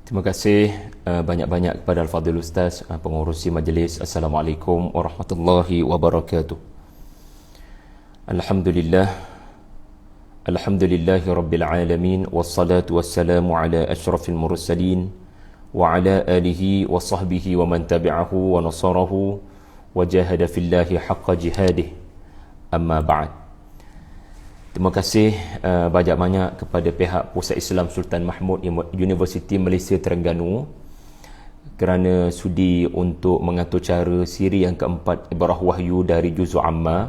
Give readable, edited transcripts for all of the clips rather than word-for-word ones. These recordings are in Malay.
Terima kasih banyak-banyak kepada Al-Fadhil Ustaz, pengurusi majlis. Assalamualaikum warahmatullahi wabarakatuh. Alhamdulillah, alhamdulillahi rabbil alamin, wassalatu wassalamu ala asyrafil mursalin wa ala alihi wa sahbihi wa man tabi'ahu wa nasarahu wa jahada fillahi haqqa jihadih. Amma ba'd. Terima kasih banyak-banyak kepada pihak Pusat Islam Sultan Mahmud Universiti Malaysia Terengganu kerana sudi untuk mengatur cara siri yang keempat Ibarah Wahyu dari Juz'u Amma.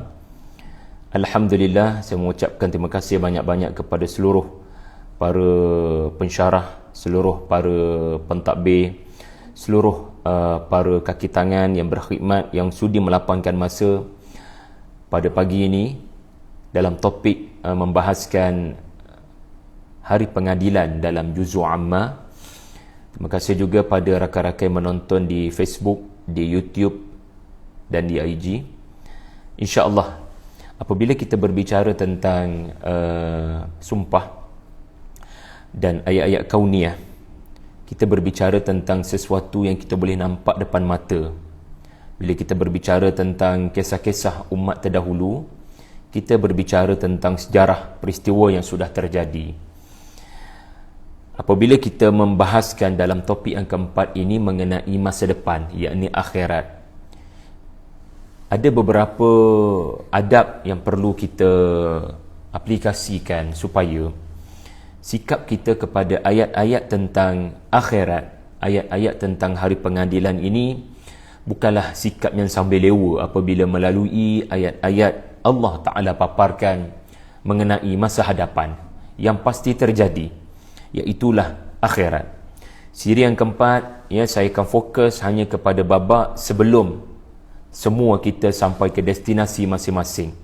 Alhamdulillah, saya mengucapkan terima kasih banyak-banyak kepada seluruh para pensyarah, seluruh para pentadbir, seluruh para kaki tangan yang berkhidmat, yang sudi melapangkan masa pada pagi ini dalam topik membahaskan hari pengadilan dalam Juz'u Amma. Terima kasih juga pada rakan-rakan yang menonton di Facebook, di YouTube dan di IG. InsyaAllah, apabila kita berbicara tentang sumpah dan ayat-ayat kauniyah, kita berbicara tentang sesuatu yang kita boleh nampak depan mata. Bila kita berbicara tentang kisah-kisah umat terdahulu, kita berbicara tentang sejarah peristiwa yang sudah terjadi. Apabila kita membahaskan dalam topik yang keempat ini mengenai masa depan, yakni akhirat, ada beberapa adab yang perlu kita aplikasikan supaya sikap kita kepada ayat-ayat tentang akhirat, ayat-ayat tentang hari pengadilan ini bukanlah sikap yang sambil lewa apabila melalui ayat-ayat Allah Ta'ala paparkan mengenai masa hadapan yang pasti terjadi, iaitulah akhirat. Siri yang keempat, saya akan fokus hanya kepada babak sebelum semua kita sampai ke destinasi masing-masing.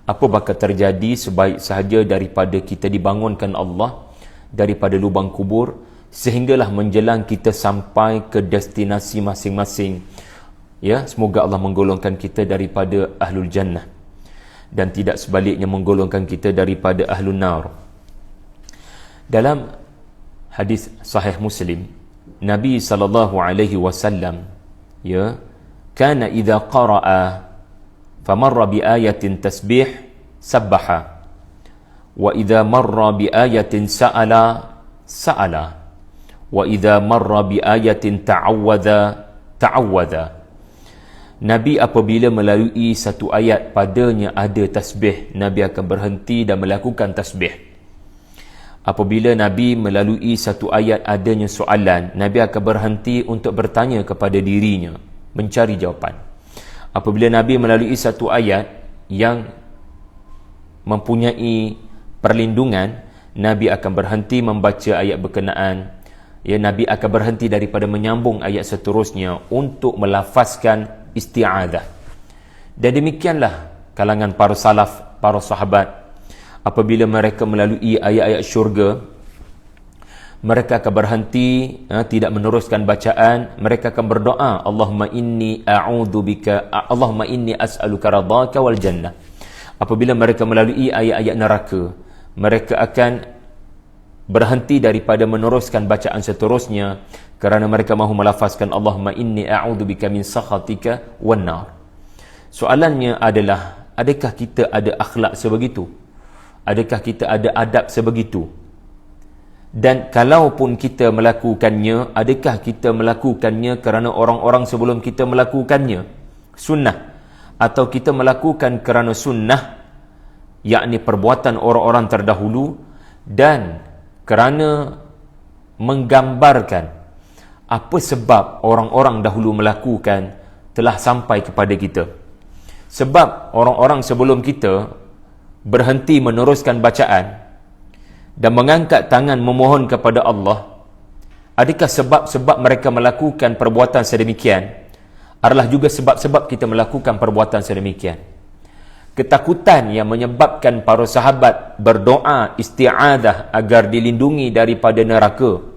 Apa bakal terjadi sebaik sahaja daripada kita dibangunkan Allah daripada lubang kubur sehinggalah menjelang kita sampai ke destinasi masing-masing. Semoga Allah menggolongkan kita daripada Ahlul Jannah dan tidak sebaliknya menggolongkan kita daripada Ahlun Nar. Dalam hadis sahih Muslim, Nabi SAW kana idza qara'a famarra bi ayatin tasbih sabbaha wa idza marra bi ayatin sa'ala wa idza marra bi ayatin ta'awwadha. Nabi apabila melalui satu ayat padanya ada tasbih, Nabi akan berhenti dan melakukan tasbih. Apabila Nabi melalui satu ayat adanya soalan, Nabi akan berhenti untuk bertanya kepada dirinya, mencari jawapan. Apabila Nabi melalui satu ayat yang mempunyai perlindungan, Nabi akan berhenti membaca ayat berkenaan. Nabi akan berhenti daripada menyambung ayat seterusnya untuk melafazkan isti'adah. Dan demikianlah kalangan para salaf, para sahabat, apabila mereka melalui ayat-ayat syurga, mereka akan berhenti, tidak meneruskan bacaan. Mereka akan berdoa, Allahumma inni as'aluka radhaka wal jannah. Apabila mereka melalui ayat-ayat neraka, mereka akan berhenti daripada meneruskan bacaan seterusnya kerana mereka mahu melafazkan Allahumma inni a'udzubika min sakhatika wan nar. Soalannya adalah, adakah kita ada akhlak sebegitu? Adakah kita ada adab sebegitu? Dan kalaupun kita melakukannya, adakah kita melakukannya kerana orang-orang sebelum kita melakukannya, sunnah, atau kita melakukan kerana sunnah, yakni perbuatan orang-orang terdahulu, dan kerana menggambarkan apa sebab orang-orang dahulu melakukan telah sampai kepada kita. Sebab orang-orang sebelum kita berhenti meneruskan bacaan dan mengangkat tangan memohon kepada Allah, adakah sebab-sebab mereka melakukan perbuatan sedemikian adalah juga sebab-sebab kita melakukan perbuatan sedemikian? Ketakutan yang menyebabkan para sahabat berdoa isti'adah agar dilindungi daripada neraka,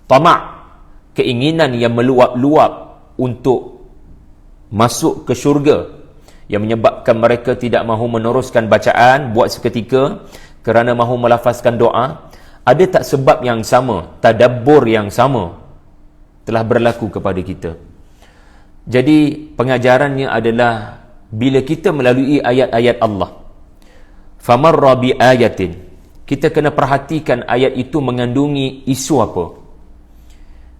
tamak, keinginan yang meluap-luap untuk masuk ke syurga, yang menyebabkan mereka tidak mahu meneruskan bacaan buat seketika kerana mahu melafazkan doa, Ada tak sebab yang sama, tadabbur yang sama telah berlaku kepada kita? Jadi pengajarannya adalah bila kita melalui ayat-ayat Allah, famarra bi ayatin, kita kena perhatikan ayat itu mengandungi isu apa,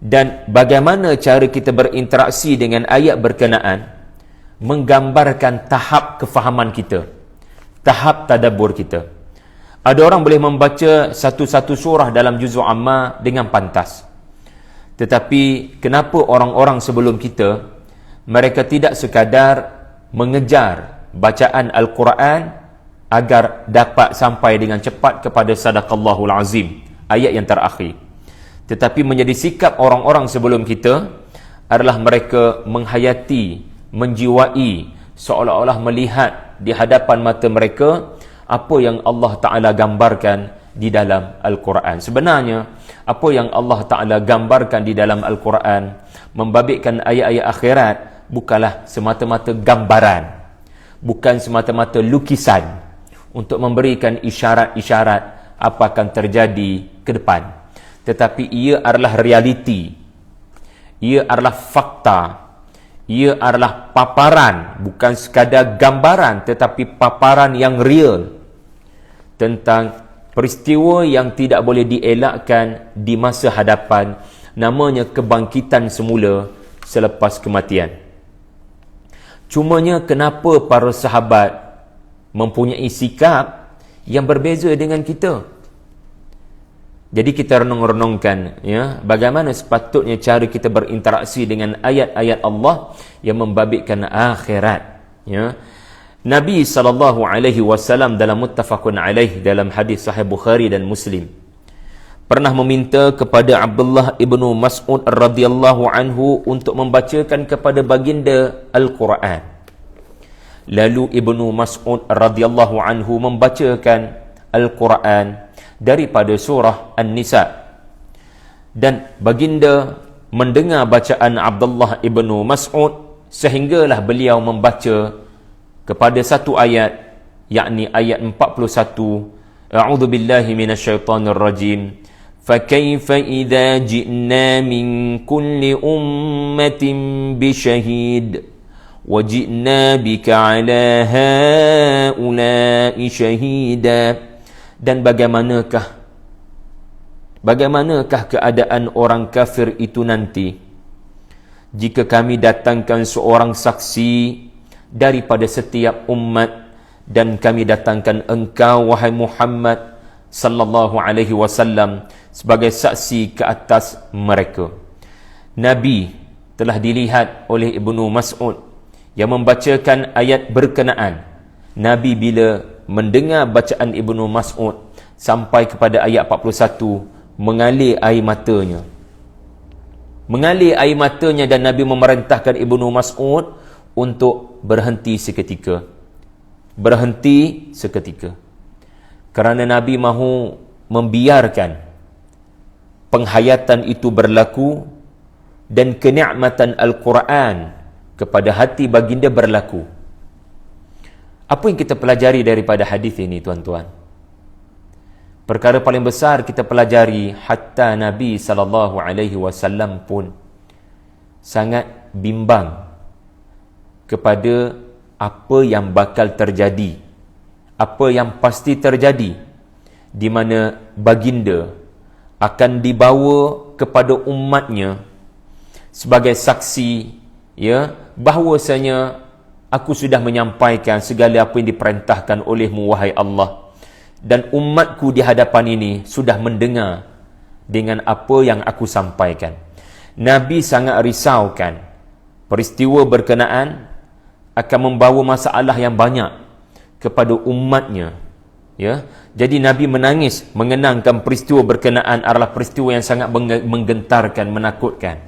dan bagaimana cara kita berinteraksi dengan ayat berkenaan menggambarkan tahap kefahaman kita, tahap tadabbur kita. Ada orang boleh membaca satu-satu surah dalam juzuk amma dengan pantas, tetapi kenapa orang-orang sebelum kita, mereka tidak sekadar mengejar bacaan Al-Quran agar dapat sampai dengan cepat kepada sadaqallahul azim, ayat yang terakhir, tetapi menjadi sikap orang-orang sebelum kita adalah mereka menghayati, menjiwai, seolah-olah melihat di hadapan mata mereka apa yang Allah Ta'ala gambarkan di dalam Al-Quran. Sebenarnya apa yang Allah Ta'ala gambarkan di dalam Al-Quran, membabitkan ayat-ayat akhirat, bukanlah semata-mata gambaran, bukan semata-mata lukisan untuk memberikan isyarat-isyarat apa akan terjadi ke depan, tetapi ia adalah realiti, ia adalah fakta, ia adalah paparan, bukan sekadar gambaran tetapi paparan yang real tentang peristiwa yang tidak boleh dielakkan di masa hadapan, namanya kebangkitan semula selepas kematian. Cumanya kenapa para sahabat mempunyai sikap yang berbeza dengan kita? Jadi kita renung-renungkan, ya, bagaimana sepatutnya cara kita berinteraksi dengan ayat-ayat Allah yang membabitkan akhirat, ya. Nabi SAW dalam muttafaqun alaih, dalam hadis sahih Bukhari dan Muslim, pernah meminta kepada Abdullah ibnu Mas'ud radhiyallahu anhu untuk membacakan kepada baginda Al-Quran. Lalu Ibnu Mas'ud radhiyallahu anhu membacakan Al-Quran daripada surah An-Nisa, dan baginda mendengar bacaan Abdullah ibnu Mas'ud sehinggalah beliau membaca kepada satu ayat, yakni ayat 41, A'udzu billahi minasyaitonir rajim, fakaifa idza ji'na min kulli ummatin bisyahid wa ji'na bika 'ala haula'i syahida. Dan bagaimanakah keadaan orang kafir itu nanti jika kami datangkan seorang saksi daripada setiap umat, dan kami datangkan engkau wahai Muhammad sallallahu alaihi wasallam sebagai saksi ke atas mereka. Nabi telah dilihat oleh Ibnu Mas'ud yang membacakan ayat berkenaan. Nabi bila mendengar bacaan Ibnu Mas'ud sampai kepada ayat 41, mengalir air matanya. Mengalir air matanya, dan Nabi memerintahkan Ibnu Mas'ud untuk berhenti seketika. Berhenti seketika. Kerana Nabi mahu membiarkan penghayatan itu berlaku dan kenikmatan Al-Quran kepada hati baginda berlaku. Apa yang kita pelajari daripada hadis ini, tuan-tuan? Perkara paling besar kita pelajari, hatta Nabi SAW pun sangat bimbang kepada apa yang bakal terjadi, apa yang pasti terjadi, di mana baginda akan dibawa kepada umatnya sebagai saksi, ya, bahawasanya aku sudah menyampaikan segala apa yang diperintahkan olehmu wahai Allah, dan umatku di hadapan ini sudah mendengar dengan apa yang aku sampaikan. Nabi sangat risaukan peristiwa berkenaan akan membawa masalah yang banyak kepada umatnya, ya. Jadi Nabi menangis mengenangkan peristiwa berkenaan adalah peristiwa yang sangat menggentarkan, menakutkan.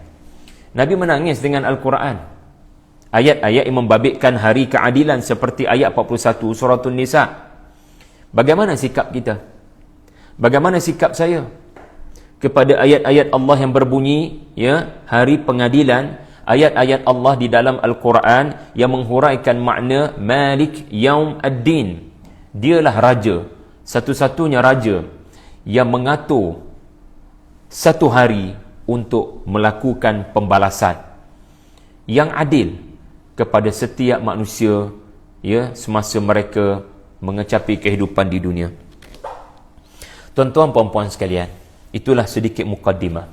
Nabi menangis dengan Al-Quran, ayat-ayat yang membabitkan hari keadilan seperti ayat 41 surah An-Nisa. Bagaimana sikap kita? Bagaimana sikap saya kepada ayat-ayat Allah yang berbunyi, ya, hari pengadilan, ayat-ayat Allah di dalam Al-Quran yang menghuraikan makna Malik Yaum Ad-Din. Dialah raja, satu-satunya raja yang mengatur satu hari untuk melakukan pembalasan yang adil kepada setiap manusia, ya, semasa mereka mengecapi kehidupan di dunia. Tuan-tuan puan-puan sekalian, itulah sedikit mukaddimah.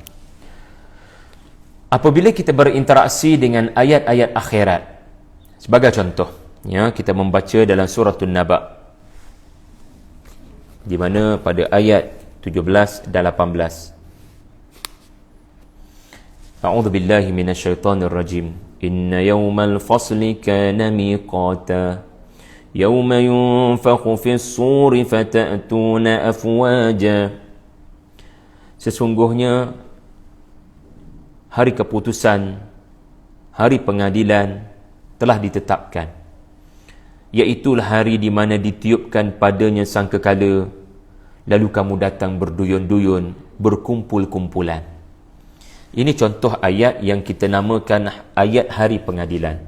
Apabila kita berinteraksi dengan ayat-ayat akhirat, sebagai contoh, ya, kita membaca dalam surah An-Naba, di mana pada ayat 17 dan 18, A'udzu billahi minasyaitonir rajim. Inna yawmal fasli kana miqata. Yawma yunfakhu fis suri fatatuna afwaja. Sesungguhnya hari keputusan, hari pengadilan telah ditetapkan, iaitulah hari di mana ditiupkan padanya sangkakala, lalu kamu datang berduyun-duyun, berkumpul-kumpulan. Ini contoh ayat yang kita namakan ayat hari pengadilan,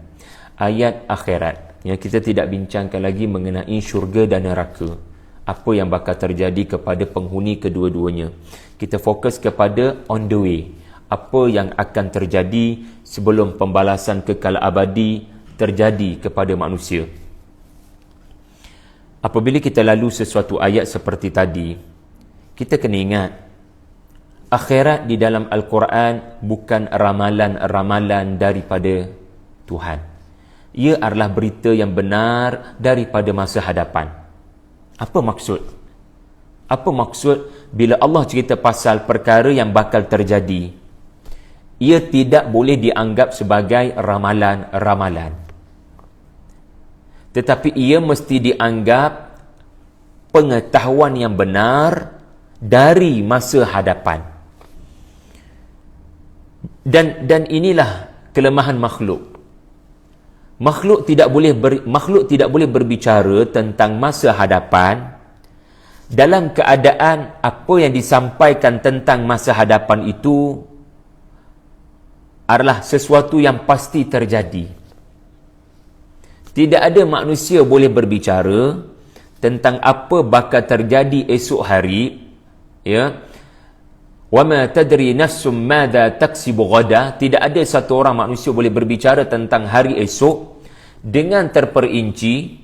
ayat akhirat. Yang kita tidak bincangkan lagi mengenai syurga dan neraka, apa yang bakal terjadi kepada penghuni kedua-duanya. Kita fokus kepada on the way, apa yang akan terjadi sebelum pembalasan kekal abadi terjadi kepada manusia. Apabila kita lalu sesuatu ayat seperti tadi, kita kena ingat, akhirat di dalam Al-Quran bukan ramalan-ramalan daripada Tuhan. Ia adalah berita yang benar daripada masa hadapan. Apa maksud? Apa maksud bila Allah cerita pasal perkara yang bakal terjadi? Ia tidak boleh dianggap sebagai ramalan-ramalan, tetapi ia mesti dianggap pengetahuan yang benar dari masa hadapan. Dan inilah kelemahan makhluk. Makhluk tidak boleh berbicara tentang masa hadapan dalam keadaan apa yang disampaikan tentang masa hadapan itu adalah sesuatu yang pasti terjadi. Tidak ada manusia boleh berbicara tentang apa bakal terjadi esok hari, ya. وَمَا تَدْرِي نَفْسٌ مَاذَا تَكْسِبُ غَدًا. Tidak ada satu orang manusia boleh berbicara tentang hari esok dengan terperinci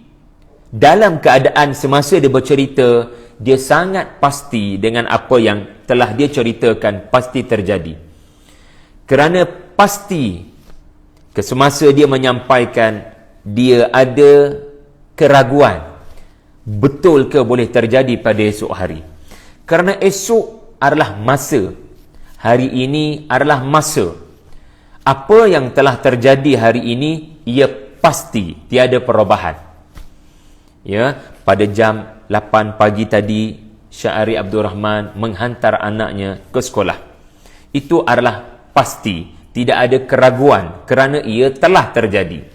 dalam keadaan semasa dia bercerita, dia sangat pasti dengan apa yang telah dia ceritakan pasti terjadi. Kerana pasti kesemasa dia menyampaikan, dia ada keraguan betul ke boleh terjadi pada esok hari. Kerana esok adalah masa, hari ini adalah masa. Apa yang telah terjadi hari ini, ia pasti tiada perubahan. Ya, pada jam 8 pagi tadi, Syahri Abdul Rahman menghantar anaknya ke sekolah. Itu adalah pasti, tidak ada keraguan kerana ia telah terjadi.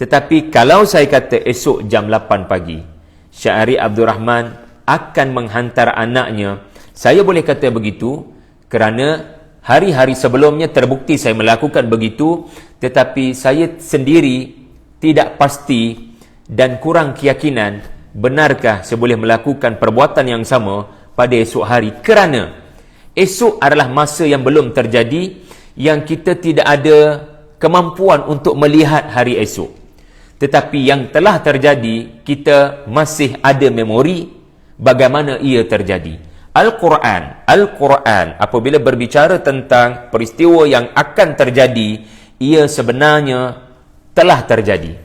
Tetapi kalau saya kata esok jam 8 pagi, Syahri Abdul Rahman akan menghantar anaknya, saya boleh kata begitu kerana hari-hari sebelumnya terbukti saya melakukan begitu, tetapi saya sendiri tidak pasti dan kurang keyakinan benarkah saya boleh melakukan perbuatan yang sama pada esok hari, kerana esok adalah masa yang belum terjadi, yang kita tidak ada kemampuan untuk melihat hari esok. Tetapi yang telah terjadi, kita masih ada memori bagaimana ia terjadi. Al-Quran apabila berbicara tentang peristiwa yang akan terjadi, ia sebenarnya telah terjadi.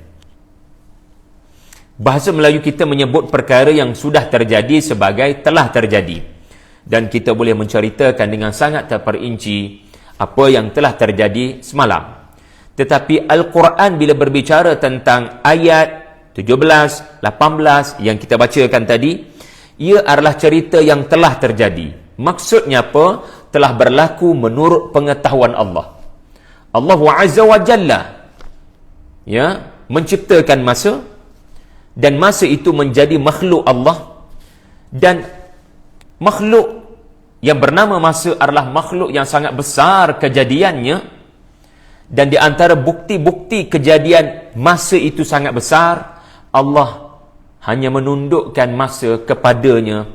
Bahasa Melayu kita menyebut perkara yang sudah terjadi sebagai telah terjadi. Dan kita boleh menceritakan dengan sangat terperinci apa yang telah terjadi semalam. Tetapi Al-Quran bila berbicara tentang ayat 17, 18 yang kita bacakan tadi, ia adalah cerita yang telah terjadi. Maksudnya apa? Telah berlaku menurut pengetahuan Allah. Allah Azza wa Jalla, ya, menciptakan masa, dan masa itu menjadi makhluk Allah, dan makhluk yang bernama masa adalah makhluk yang sangat besar kejadiannya, dan di antara bukti-bukti kejadian masa itu sangat besar, Allah hanya menundukkan masa kepadanya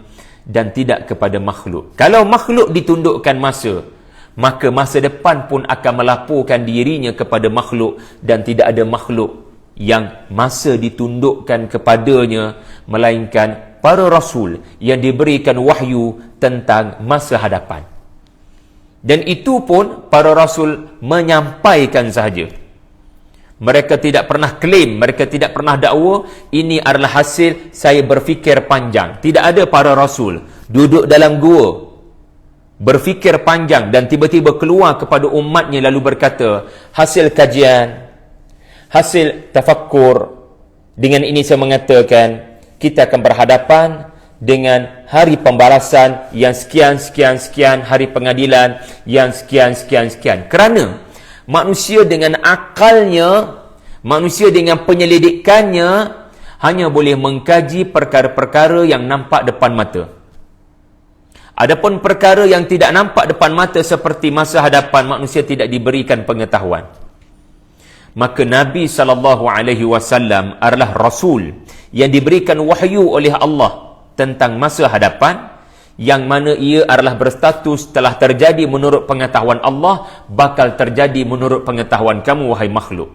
dan tidak kepada makhluk. Kalau makhluk ditundukkan masa, maka masa depan pun akan melaporkan dirinya kepada makhluk, dan tidak ada makhluk yang masa ditundukkan kepadanya melainkan para rasul yang diberikan wahyu tentang masa hadapan. Dan itu pun para rasul menyampaikan sahaja. Mereka tidak pernah klaim, mereka tidak pernah dakwa ini adalah hasil saya berfikir panjang. Tidak ada para rasul duduk dalam gua berfikir panjang dan tiba-tiba keluar kepada umatnya lalu berkata, hasil kajian, hasil tafakkur, dengan ini saya mengatakan kita akan berhadapan dengan hari pembalasan yang sekian, hari pengadilan yang sekian. Kerana manusia dengan akalnya, manusia dengan penyelidikannya hanya boleh mengkaji perkara-perkara yang nampak depan mata. Adapun perkara yang tidak nampak depan mata seperti masa hadapan, manusia tidak diberikan pengetahuan. Maka Nabi SAW adalah Rasul yang diberikan wahyu oleh Allah tentang masa hadapan, yang mana ia adalah berstatus telah terjadi menurut pengetahuan Allah, bakal terjadi menurut pengetahuan kamu wahai makhluk.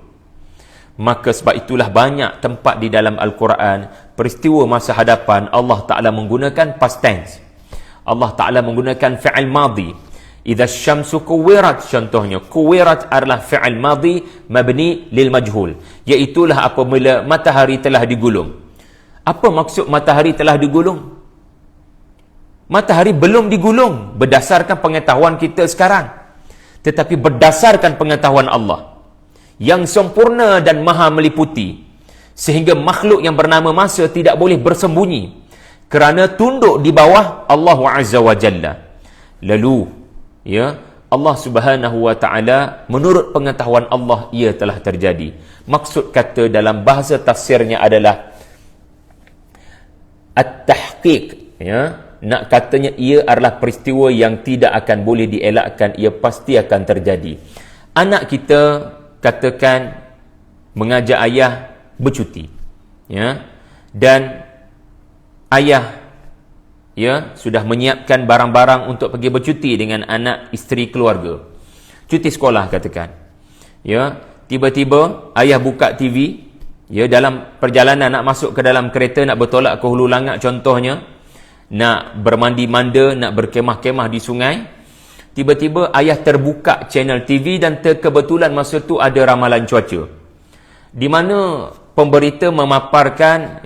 Maka sebab itulah banyak tempat di dalam Al-Quran peristiwa masa hadapan Allah Ta'ala menggunakan past tense. Allah Ta'ala menggunakan fi'il madhi. Idza syamsu kuwirat, contohnya kuwirat adalah fi'il madhi mabni lil majhul, iaitulah apabila matahari telah digulung. Apa maksud matahari telah digulung? Matahari belum digulung berdasarkan pengetahuan kita sekarang, tetapi berdasarkan pengetahuan Allah yang sempurna dan maha meliputi, sehingga makhluk yang bernama masa tidak boleh bersembunyi kerana tunduk di bawah Allah Azza wa Jalla. Lalu Allah Subhanahu wa Ta'ala, menurut pengetahuan Allah ia telah terjadi. Maksud kata dalam bahasa tafsirnya adalah at-tahqiq, nak katanya ia adalah peristiwa yang tidak akan boleh dielakkan, ia pasti akan terjadi. Anak kita katakan mengajak ayah bercuti, dan ayah sudah menyiapkan barang-barang untuk pergi bercuti dengan anak, isteri, keluarga. Cuti sekolah katakan. Tiba-tiba ayah buka TV, dalam perjalanan nak masuk ke dalam kereta, nak bertolak ke Hulu Langat contohnya, nak bermandi manda, nak berkemah-kemah di sungai. Tiba-tiba ayah terbuka channel TV dan kebetulan masa tu ada ramalan cuaca, di mana pemberita memaparkan,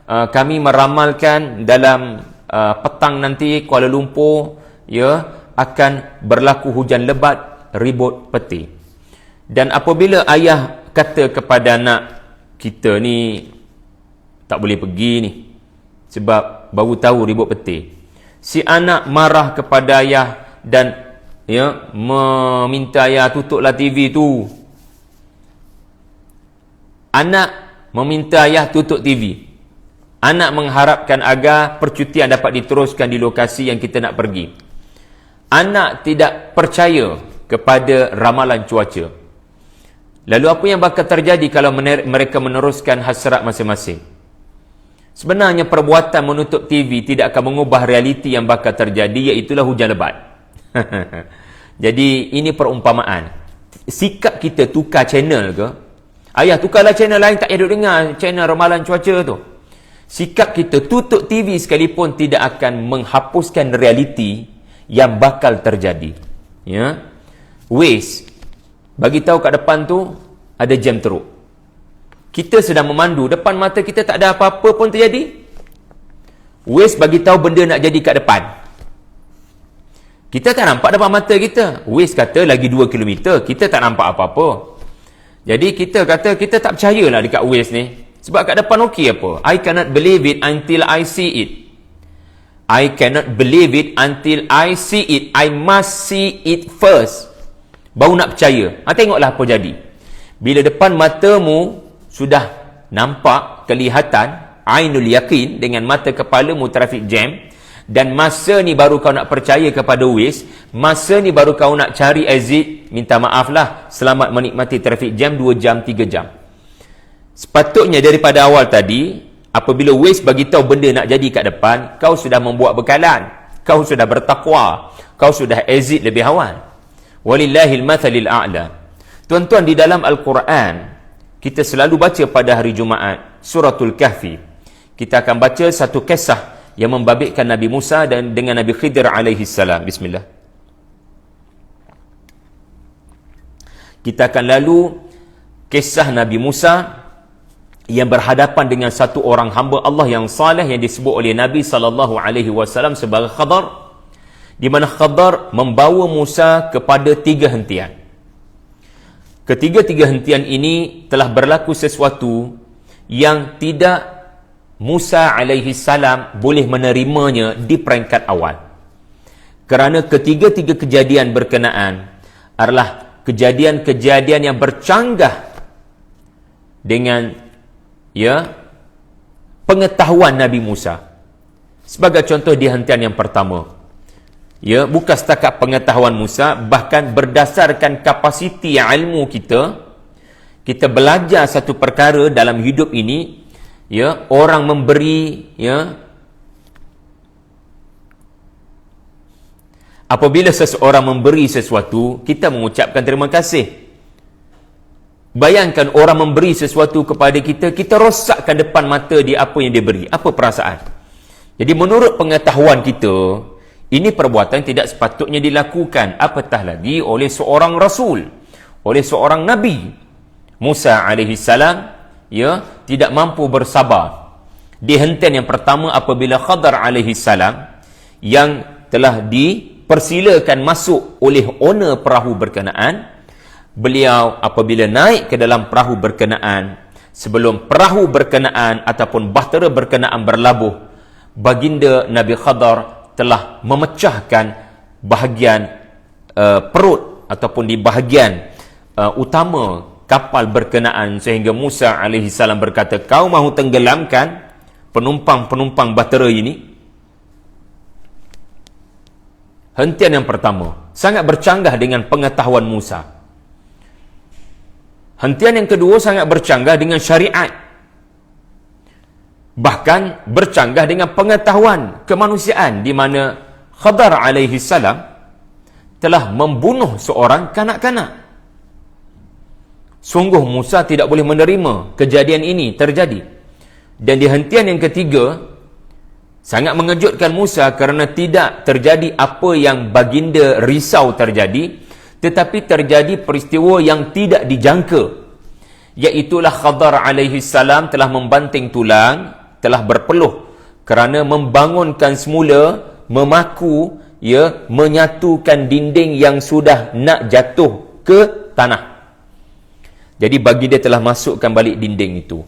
kami meramalkan dalam petang nanti Kuala Lumpur akan berlaku hujan lebat, ribut peti. Dan apabila ayah kata kepada anak, kita ni tak boleh pergi ni sebab baru tahu ribut peti, si anak marah kepada ayah dan meminta ayah tutuplah TV tu. Anak meminta ayah tutup TV. Anak mengharapkan agar percutian dapat diteruskan di lokasi yang kita nak pergi. Anak tidak percaya kepada ramalan cuaca. Lalu apa yang bakal terjadi kalau mereka meneruskan hasrat masing-masing? Sebenarnya perbuatan menutup TV tidak akan mengubah realiti yang bakal terjadi, iaitulah hujan lebat. Jadi ini perumpamaan. Sikap kita tukar channel ke? Ayah tukarlah channel lain, tak payah duk dengar channel ramalan cuaca tu. Sikap kita tutup TV sekalipun tidak akan menghapuskan realiti yang bakal terjadi. Waze bagi tahu kat depan tu ada jam teruk. Kita sedang memandu, depan mata kita tak ada apa-apa pun terjadi. Waze bagi tahu benda nak jadi kat depan. Kita tak nampak depan mata kita. Waze kata lagi 2 km, kita tak nampak apa-apa. Jadi kita kata kita tak percayalah dekat Waze ni. Sebab kat depan okey apa? I cannot believe it until I see it. I cannot believe it until I see it. I must see it first. Baru nak percaya. Tengoklah apa jadi. Bila depan matamu sudah nampak, kelihatan, ainul yakin, dengan mata kepalamu traffic jam, dan masa ni baru kau nak percaya kepada Waze, masa ni baru kau nak cari exit, minta maaf lah, selamat menikmati traffic jam 2 jam, 3 jam. Sepatutnya daripada awal tadi, apabila Waze bagi tahu benda nak jadi kat depan, kau sudah membuat bekalan, kau sudah bertakwa, kau sudah exit lebih awal. Walillahil mathalil a'la. Tuan-tuan, di dalam Al-Quran kita selalu baca pada hari Jumaat Suratul Kahfi. Kita akan baca satu kisah yang membabitkan Nabi Musa dan dengan Nabi Khidir alaihi salam. Bismillah. Kita akan lalu kisah Nabi Musa yang berhadapan dengan satu orang hamba Allah yang saleh yang disebut oleh Nabi SAW sebagai Khadar, di mana Khadar membawa Musa kepada 3 hentian. Ketiga-tiga hentian ini telah berlaku sesuatu yang tidak Musa alaihi salam boleh menerimanya di peringkat awal. Kerana ketiga-tiga kejadian berkenaan adalah kejadian-kejadian yang bercanggah dengan pengetahuan Nabi Musa. Sebagai contoh di hentian yang pertama, bukan setakat pengetahuan Musa, bahkan berdasarkan kapasiti ilmu kita belajar satu perkara dalam hidup ini, orang memberi, apabila seseorang memberi sesuatu, kita mengucapkan terima kasih. Bayangkan orang memberi sesuatu kepada kita, kita rosakkan depan mata dia apa yang dia beri. Apa perasaan? Jadi menurut pengetahuan kita, ini perbuatan tidak sepatutnya dilakukan, apatah lagi oleh seorang Rasul, oleh seorang Nabi. Musa alaihi salam tidak mampu bersabar. Di hentian yang pertama, apabila Khadar alaihi salam yang telah dipersilakan masuk oleh owner perahu berkenaan, beliau apabila naik ke dalam perahu berkenaan, sebelum perahu berkenaan ataupun bahtera berkenaan berlabuh, baginda Nabi Khadar telah memecahkan bahagian perut ataupun di bahagian utama kapal berkenaan, sehingga Musa alaihi salam berkata, kau mahu tenggelamkan penumpang-penumpang bahtera ini? Hentian yang pertama sangat bercanggah dengan pengetahuan Musa. Hentian yang kedua sangat bercanggah dengan syariat, bahkan bercanggah dengan pengetahuan kemanusiaan, di mana Khadar alaihi salam telah membunuh seorang kanak-kanak. Sungguh Musa tidak boleh menerima kejadian ini terjadi. Dan di hentian yang ketiga sangat mengejutkan Musa kerana tidak terjadi apa yang baginda risau terjadi, tetapi terjadi peristiwa yang tidak dijangka, iaitulah Khadar alaihi salam telah membanting tulang, telah berpeluh kerana membangunkan semula, memaku, menyatukan dinding yang sudah nak jatuh ke tanah. Jadi baginda telah masukkan balik dinding itu.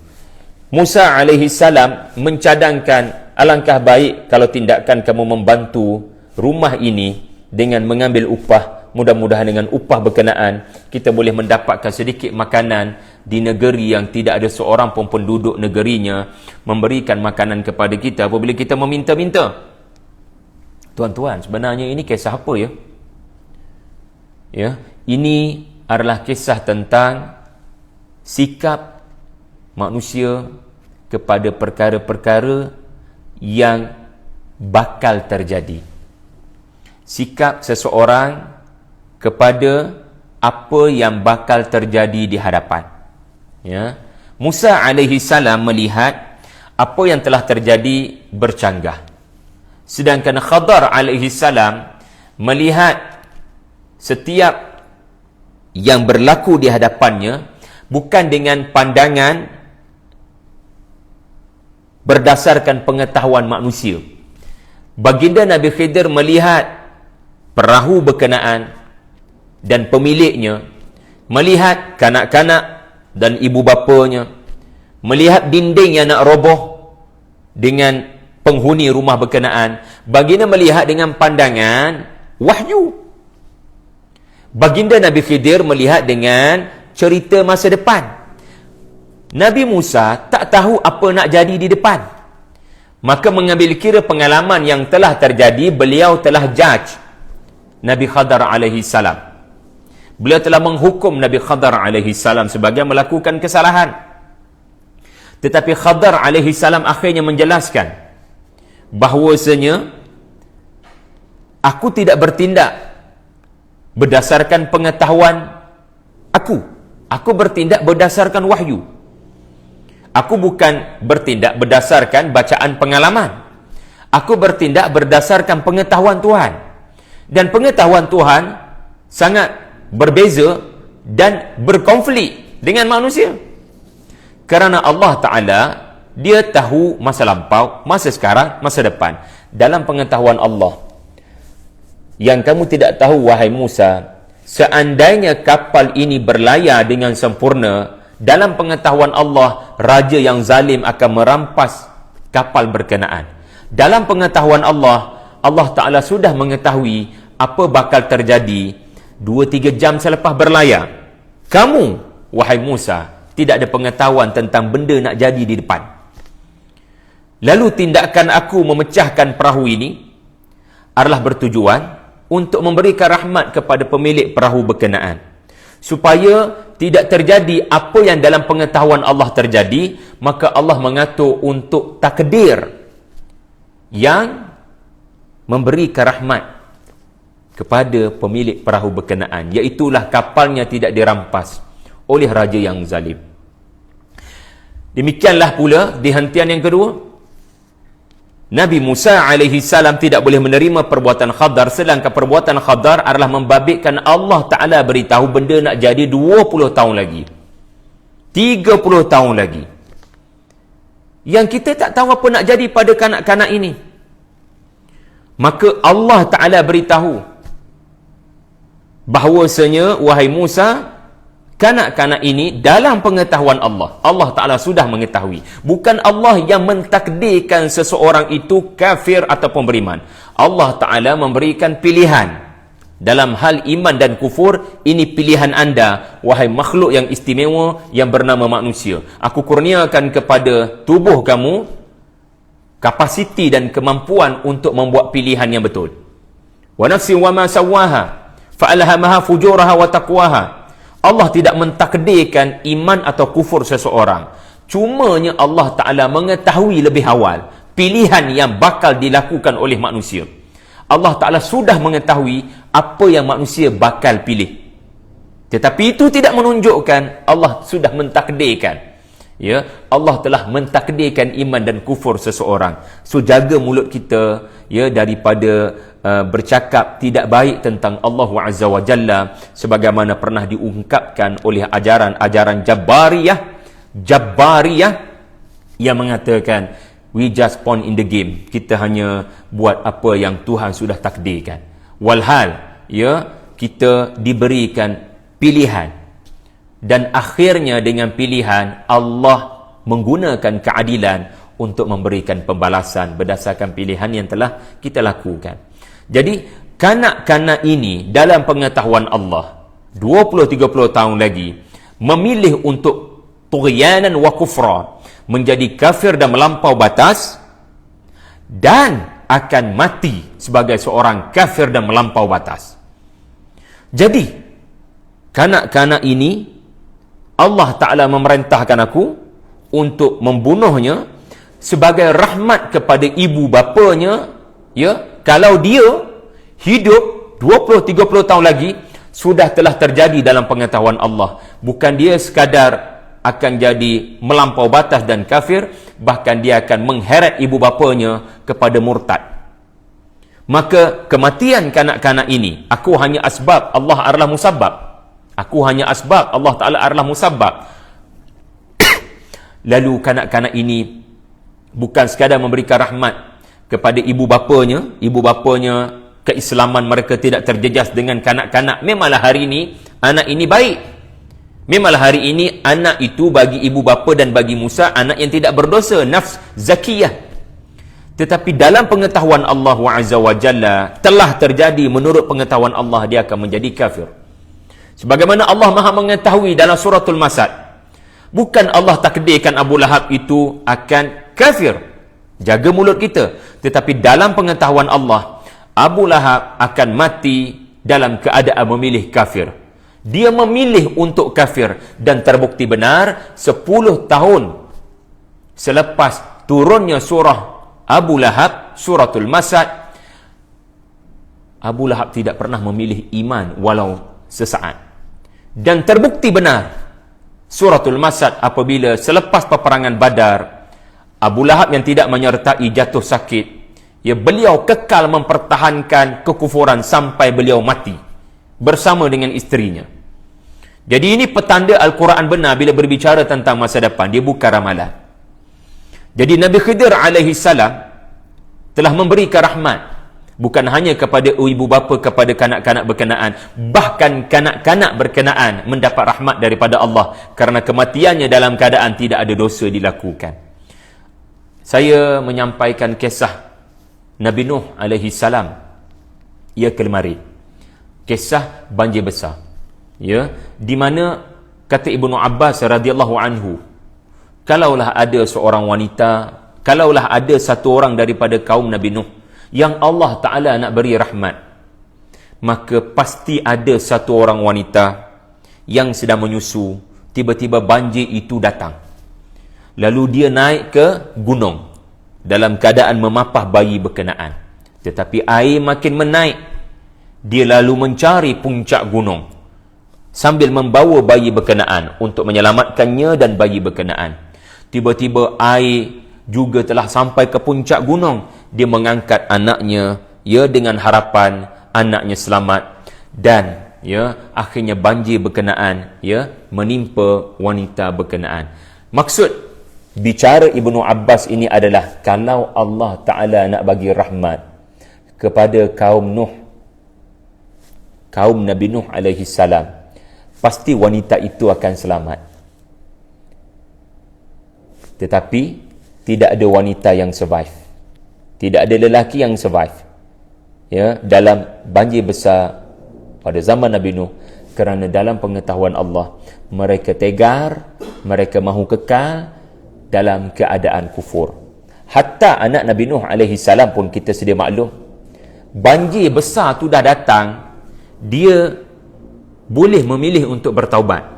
Musa alaihi salam mencadangkan, alangkah baik kalau tindakan kamu membantu rumah ini dengan mengambil upah. Mudah-mudahan dengan upah berkenaan kita boleh mendapatkan sedikit makanan di negeri yang tidak ada seorang pun penduduk negerinya memberikan makanan kepada kita apabila kita meminta-minta. Tuan-tuan, sebenarnya ini kisah apa ya? Ini adalah kisah tentang sikap manusia kepada perkara-perkara yang bakal terjadi. Sikap seseorang kepada apa yang bakal terjadi di hadapan. Musa alaihi salam melihat apa yang telah terjadi bercanggah, sedangkan Khadar alaihi salam melihat setiap yang berlaku di hadapannya bukan dengan pandangan berdasarkan pengetahuan manusia. Baginda Nabi Khidir melihat perahu berkenaan dan pemiliknya, melihat kanak-kanak dan ibu bapanya, melihat dinding yang nak roboh dengan penghuni rumah berkenaan. Baginda melihat dengan pandangan wahyu. Baginda Nabi Khidir melihat dengan cerita masa depan. Nabi Musa tak tahu apa nak jadi di depan, maka mengambil kira pengalaman yang telah terjadi, beliau telah judge Nabi Khadar alaihi salam. Beliau telah menghukum Nabi Khadar alaihi salam sebagai melakukan kesalahan. Tetapi Khadar alaihi salam akhirnya menjelaskan bahawasanya aku tidak bertindak berdasarkan pengetahuan aku bertindak berdasarkan wahyu. Aku bukan bertindak berdasarkan bacaan pengalaman. Aku bertindak berdasarkan pengetahuan Tuhan. Dan pengetahuan Tuhan sangat berbeza dan berkonflik dengan manusia. Kerana Allah Ta'ala, dia tahu masa lampau, masa sekarang, masa depan. Dalam pengetahuan Allah, yang kamu tidak tahu, wahai Musa, seandainya kapal ini berlayar dengan sempurna, dalam pengetahuan Allah, raja yang zalim akan merampas kapal berkenaan. Dalam pengetahuan Allah, Allah Ta'ala sudah mengetahui apa bakal terjadi 2-3 jam selepas berlayar. Kamu, wahai Musa, tidak ada pengetahuan tentang benda nak jadi di depan. Lalu tindakan aku memecahkan perahu ini adalah bertujuan untuk memberikan rahmat kepada pemilik perahu berkenaan, supaya tidak terjadi apa yang dalam pengetahuan Allah terjadi. Maka Allah mengatur untuk takdir yang memberikan rahmat kepada pemilik perahu berkenaan, iaitulah kapalnya tidak dirampas oleh raja yang zalim. Demikianlah pula di hentian yang kedua, Nabi Musa alaihi salam tidak boleh menerima perbuatan Khadar, sedangkan perbuatan Khadar adalah membabitkan Allah Ta'ala beritahu benda nak jadi 20 tahun lagi, 30 tahun lagi, yang kita tak tahu apa nak jadi pada kanak-kanak ini. Maka Allah Ta'ala beritahu bahawasanya, wahai Musa, kanak-kanak ini dalam pengetahuan Allah. Allah Ta'ala sudah mengetahui. Bukan Allah yang mentakdirkan seseorang itu kafir ataupun beriman. Allah Ta'ala memberikan pilihan. Dalam hal iman dan kufur, ini pilihan anda, wahai makhluk yang istimewa yang bernama manusia. Aku kurniakan kepada tubuh kamu kapasiti dan kemampuan untuk membuat pilihan yang betul. Wa nafsin wa ma sawwaha fa'alhamaha fujuraha wa taqwaha. Allah tidak mentakdirkan iman atau kufur seseorang. Cumanya Allah Ta'ala mengetahui lebih awal pilihan yang bakal dilakukan oleh manusia. Allah Ta'ala sudah mengetahui apa yang manusia bakal pilih. Tetapi itu tidak menunjukkan Allah sudah mentakdirkan. Ya, Allah telah mentakdirkan iman dan kufur seseorang. So jaga mulut kita ya daripada bercakap tidak baik tentang Allah Azza wa Jalla, sebagaimana pernah diungkapkan oleh ajaran-ajaran Jabbariyah yang mengatakan we just pawn in the game. Kita hanya buat apa yang Tuhan sudah takdirkan. Walhal ya, kita diberikan pilihan, dan akhirnya dengan pilihan Allah menggunakan keadilan untuk memberikan pembalasan berdasarkan pilihan yang telah kita lakukan. Jadi kanak-kanak ini dalam pengetahuan Allah 20-30 tahun lagi memilih untuk tughyanan wa kufra, menjadi kafir dan melampau batas, dan akan mati sebagai seorang kafir dan melampau batas. Jadi kanak-kanak ini Allah Ta'ala memerintahkan aku untuk membunuhnya sebagai rahmat kepada ibu bapanya. Ya, kalau dia hidup 20-30 tahun lagi, sudah telah terjadi dalam pengetahuan Allah. Bukan dia sekadar akan jadi melampau batas dan kafir, bahkan dia akan mengheret ibu bapanya kepada murtad. Maka kematian kanak-kanak ini, aku hanya asbab, Allah adalah musabbab. Aku hanya asbab, Allah Ta'ala adalah musabbab. Lalu kanak-kanak ini bukan sekadar memberikan rahmat kepada ibu bapanya keislaman mereka tidak terjejas dengan kanak-kanak. Memanglah hari ini anak ini baik. Memanglah hari ini anak itu bagi ibu bapa dan bagi Musa anak yang tidak berdosa, nafs zakiyah. Tetapi dalam pengetahuan Allah Azza wa Jalla telah terjadi, menurut pengetahuan Allah dia akan menjadi kafir. Sebagaimana Allah Maha mengetahui dalam suratul Masad, bukan Allah takdirkan Abu Lahab itu akan kafir. Jaga mulut kita. Tetapi dalam pengetahuan Allah, Abu Lahab akan mati dalam keadaan memilih kafir. Dia memilih untuk kafir, dan terbukti benar 10 tahun selepas turunnya surah Abu Lahab, suratul Masad, Abu Lahab tidak pernah memilih iman walau sesaat. Dan terbukti benar suratul Masad apabila selepas peperangan Badar, Abu Lahab yang tidak menyertai jatuh sakit, beliau kekal mempertahankan kekufuran sampai beliau mati bersama dengan isterinya. Jadi ini petanda Al-Quran benar bila berbicara tentang masa depan, dia bukan ramalan. Jadi Nabi Khidir alaihi salam telah memberikan rahmat bukan hanya kepada ibu bapa, kepada kanak-kanak berkenaan, bahkan kanak-kanak berkenaan mendapat rahmat daripada Allah kerana kematiannya dalam keadaan tidak ada dosa dilakukan. Saya menyampaikan kisah Nabi Nuh alaihi salam, ia kelmari, kisah banjir besar, di mana kata Ibnu Abbas radhiyallahu anhu, kalaulah ada seorang wanita, kalaulah ada satu orang daripada kaum Nabi Nuh yang Allah Ta'ala nak beri rahmat, maka pasti ada satu orang wanita yang sedang menyusu, tiba-tiba banjir itu datang, lalu dia naik ke gunung dalam keadaan memapah bayi berkenaan. Tetapi air makin menaik, dia lalu mencari puncak gunung sambil membawa bayi berkenaan untuk menyelamatkannya dan bayi berkenaan. Tiba-tiba air juga telah sampai ke puncak gunung. Dia mengangkat anaknya, dengan harapan anaknya selamat, dan akhirnya banjir berkenaan menimpa wanita berkenaan. Maksud bicara Ibnu Abbas ini adalah kalau Allah Ta'ala nak bagi rahmat kepada kaum Nuh, kaum Nabi Nuh alaihi salam, pasti wanita itu akan selamat. Tetapi tidak ada wanita yang survive, tidak ada lelaki yang survive dalam banjir besar pada zaman Nabi Nuh, kerana dalam pengetahuan Allah mereka tegar, mereka mahu kekal dalam keadaan kufur. Hatta anak Nabi Nuh alaihi salam pun kita sedia maklum, banjir besar tu dah datang, dia boleh memilih untuk bertaubat.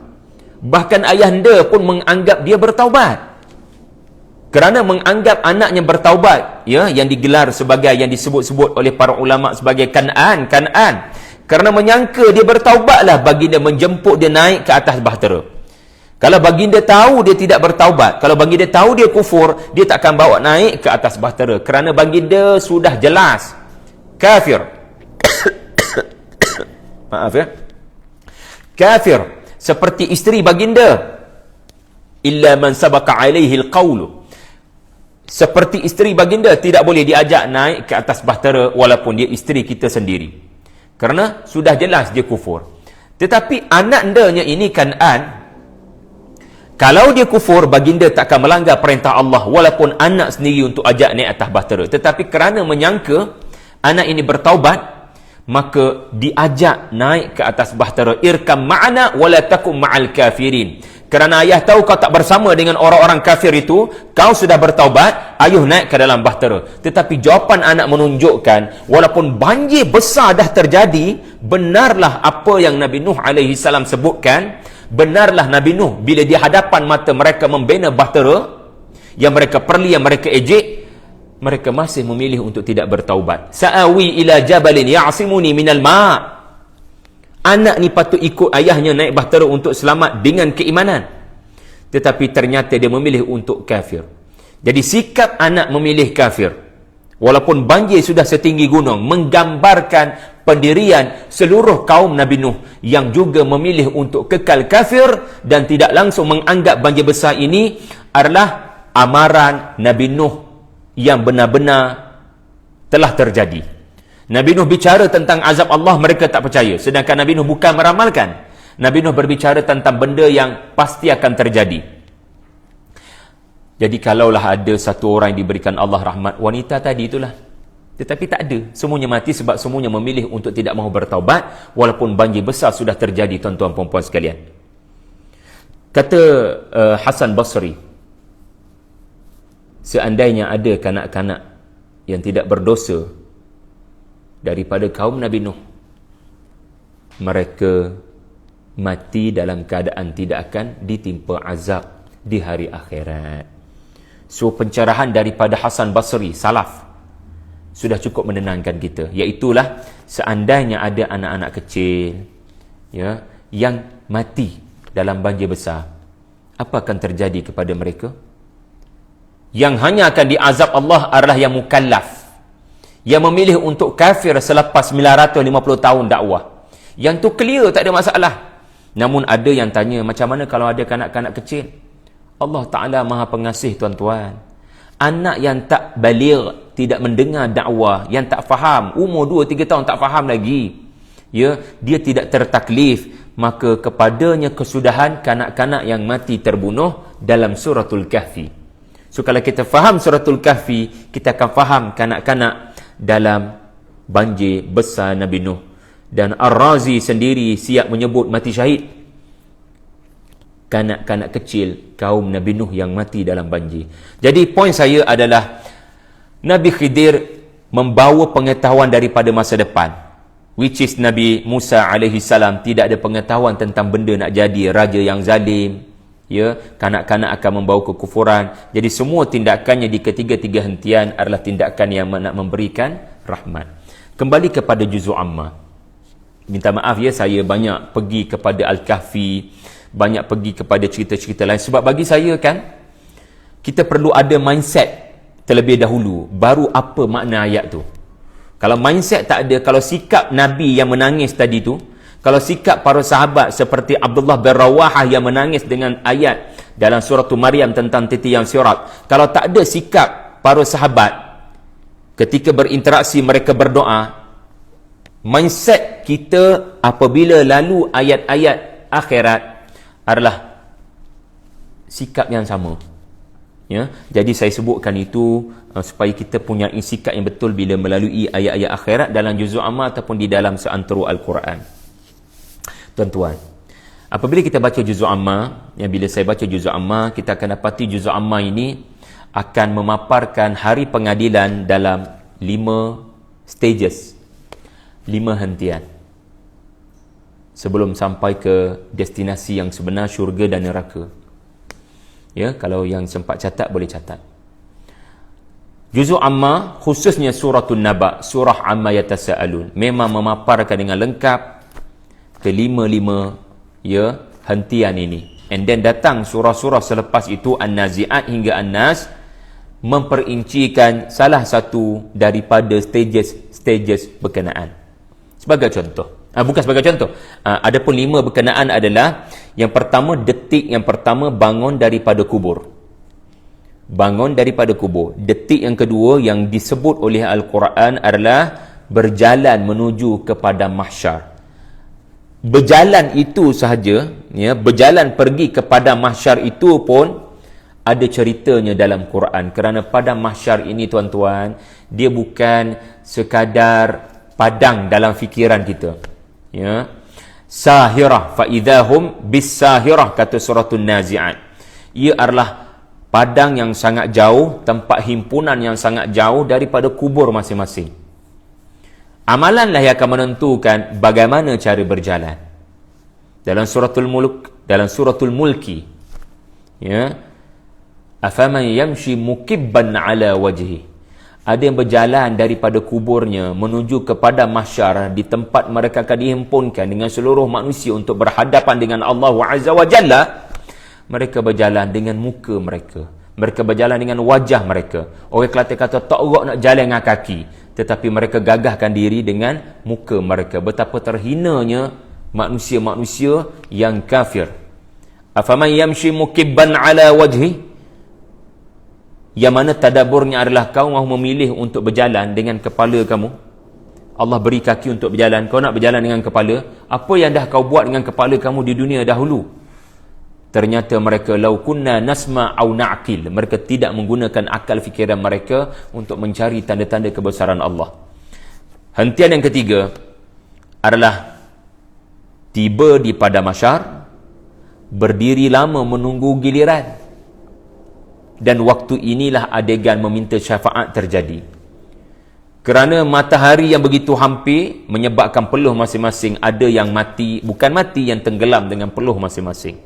Bahkan ayahanda pun menganggap dia bertaubat, kerana menganggap anaknya bertaubat, yang digelar sebagai, yang disebut-sebut oleh para ulama sebagai Kan'an. Kerana menyangka dia bertaubatlah baginda menjemput dia naik ke atas bahtera. Kalau baginda tahu dia tidak bertaubat, kalau baginda tahu dia kufur, dia takkan bawa naik ke atas bahtera, kerana baginda sudah jelas kafir. Maaf kafir seperti isteri baginda, illa man sabaka alaihi alqawlu. Seperti isteri baginda tidak boleh diajak naik ke atas bahtera walaupun dia isteri kita sendiri, kerana sudah jelas dia kufur. Tetapi anaknya ini Kan'an, kalau dia kufur, baginda tak akan melanggar perintah Allah walaupun anak sendiri untuk ajak naik atas bahtera. Tetapi kerana menyangka anak ini bertaubat, maka diajak naik ke atas bahtera. Irkam ma'ana wala takum ma'al kafirin. Kerana ayah tahu kau tak bersama dengan orang-orang kafir itu, kau sudah bertaubat, ayuh naik ke dalam bahtera. Tetapi jawapan anak menunjukkan, walaupun banjir besar dah terjadi, benarlah apa yang Nabi Nuh alaihi salam sebutkan. Benarlah Nabi Nuh bila di hadapan mata mereka membina bahtera, yang mereka perli, yang mereka ejek, mereka masih memilih untuk tidak bertaubat. Sa'awi ila jabalin ya'simuni minal ma'. Anak ni patut ikut ayahnya naik bahtera untuk selamat dengan keimanan, tetapi ternyata dia memilih untuk kafir. Jadi sikap anak memilih kafir walaupun banjir sudah setinggi gunung, menggambarkan pendirian seluruh kaum Nabi Nuh yang juga memilih untuk kekal kafir dan tidak langsung menganggap banjir besar ini adalah amaran Nabi Nuh yang benar-benar telah terjadi. Nabi Nuh bicara tentang azab Allah, mereka tak percaya. Sedangkan Nabi Nuh bukan meramalkan. Nabi Nuh berbicara tentang benda yang pasti akan terjadi. Jadi kalaulah ada satu orang yang diberikan Allah rahmat, wanita tadi itulah. Tetapi tak ada. Semuanya mati sebab semuanya memilih untuk tidak mahu bertaubat walaupun banjir besar sudah terjadi, tuan-tuan puan-puan sekalian. Kata Hasan Basri, seandainya ada kanak-kanak yang tidak berdosa daripada kaum Nabi Nuh, mereka mati dalam keadaan tidak akan ditimpa azab di hari akhirat. So pencerahan daripada Hasan Basri, salaf, sudah cukup menenangkan kita. Iaitulah seandainya ada anak-anak kecil ya yang mati dalam banjir besar, apa akan terjadi kepada mereka? Yang hanya akan diazab Allah adalah yang mukallaf, yang memilih untuk kafir selepas 950 tahun dakwah. Yang tu clear, tak ada masalah. Namun ada yang tanya, macam mana kalau ada kanak-kanak kecil? Allah Ta'ala Maha Pengasih, tuan-tuan. Anak yang tak baligh, tidak mendengar dakwah, yang tak faham, umur 2-3 tahun tak faham lagi, ya, dia tidak tertaklif, maka kepadanya kesudahan kanak-kanak yang mati terbunuh dalam suratul Kahfi. So kalau kita faham suratul Kahfi, kita akan faham kanak-kanak dalam banjir besar Nabi Nuh. Dan Ar-Razi sendiri siap menyebut mati syahid kanak-kanak kecil kaum Nabi Nuh yang mati dalam banjir. Jadi poin saya adalah Nabi Khidir membawa pengetahuan daripada masa depan, which is Nabi Musa alaihi salam tidak ada pengetahuan tentang benda nak jadi raja yang zalim, ya, kanak-kanak akan membawa kekufuran. Jadi semua tindakannya di ketiga-tiga hentian adalah tindakan yang nak memberikan rahmat. Kembali kepada juzuk amma. Minta maaf ya, saya banyak pergi kepada Al-Kahfi, banyak pergi kepada cerita-cerita lain, sebab bagi saya kan, kita perlu ada mindset terlebih dahulu, baru apa makna ayat tu. Kalau mindset tak ada, kalau sikap Nabi yang menangis tadi tu, kalau sikap para sahabat seperti Abdullah bin Rawahah yang menangis dengan ayat dalam surah Maryam tentang titian sirat, kalau tak ada sikap para sahabat ketika berinteraksi, mereka berdoa, mindset kita apabila lalu ayat-ayat akhirat adalah sikap yang sama, ya. Jadi saya sebutkan itu supaya kita punya sikap yang betul bila melalui ayat-ayat akhirat dalam juzuk amma ataupun di dalam seantero Al-Quran. Tuan-tuan, apabila kita baca juzuk amma, yang bila saya baca juzuk amma, kita akan dapati juzuk amma ini akan memaparkan hari pengadilan dalam 5 stages, 5 hentian sebelum sampai ke destinasi yang sebenar, syurga dan neraka. Ya, kalau yang sempat catat boleh catat. Juzuk amma, khususnya suratul Naba, surah amma yatasaalun, memang memaparkan dengan lengkap kelima-lima, ya, hentian ini. And then datang surah-surah selepas itu, An-Nazi'at hingga An-Nas, memperincikan salah satu daripada stages berkenaan. Sebagai contoh, bukan sebagai contoh, adapun 5 berkenaan adalah, yang pertama, detik yang pertama bangun daripada kubur. Bangun daripada kubur. Detik yang kedua yang disebut oleh Al-Quran adalah berjalan menuju kepada mahsyar. Berjalan itu sahaja, ya, berjalan pergi kepada mahsyar itu pun ada ceritanya dalam Quran. Kerana pada mahsyar ini, tuan-tuan, dia bukan sekadar padang dalam fikiran kita, ya. Sahirah fa idahum bis sahirah, kata suratul Nazi'at. Ia adalah padang yang sangat jauh, tempat himpunan yang sangat jauh daripada kubur masing-masing. Amalanlah yang akan menentukan bagaimana cara berjalan. Dalam suratul Mulk, dalam suratul Mulki, ya, afaman yamshi mukibban ala wajhi, ada yang berjalan daripada kuburnya menuju kepada mahsyar, di tempat mereka akan dihimpunkan dengan seluruh manusia untuk berhadapan dengan Allah Azza wa Jalla. Mereka berjalan dengan muka mereka, mereka berjalan dengan wajah mereka. Orang Kelantan kata tak erak nak jalan dengan kaki, tetapi mereka gagahkan diri dengan muka mereka. Betapa terhinanya manusia-manusia yang kafir. Afaman yamshi mukibban ala wajhi, yang mana tadaburnya adalah kau mahu memilih untuk berjalan dengan kepala kamu. Allah beri kaki untuk berjalan, kau nak berjalan dengan kepala. Apa yang dah kau buat dengan kepala kamu di dunia dahulu? Ternyata mereka lau kunna nasma au na'qil, mereka tidak menggunakan akal fikiran mereka untuk mencari tanda-tanda kebesaran Allah. Hentian yang ketiga adalah tiba di pada mahsyar, berdiri lama menunggu giliran. Dan waktu inilah adegan meminta syafaat terjadi. Kerana matahari yang begitu hampir menyebabkan peluh masing-masing. Ada yang mati, bukan mati, yang tenggelam dengan peluh masing-masing.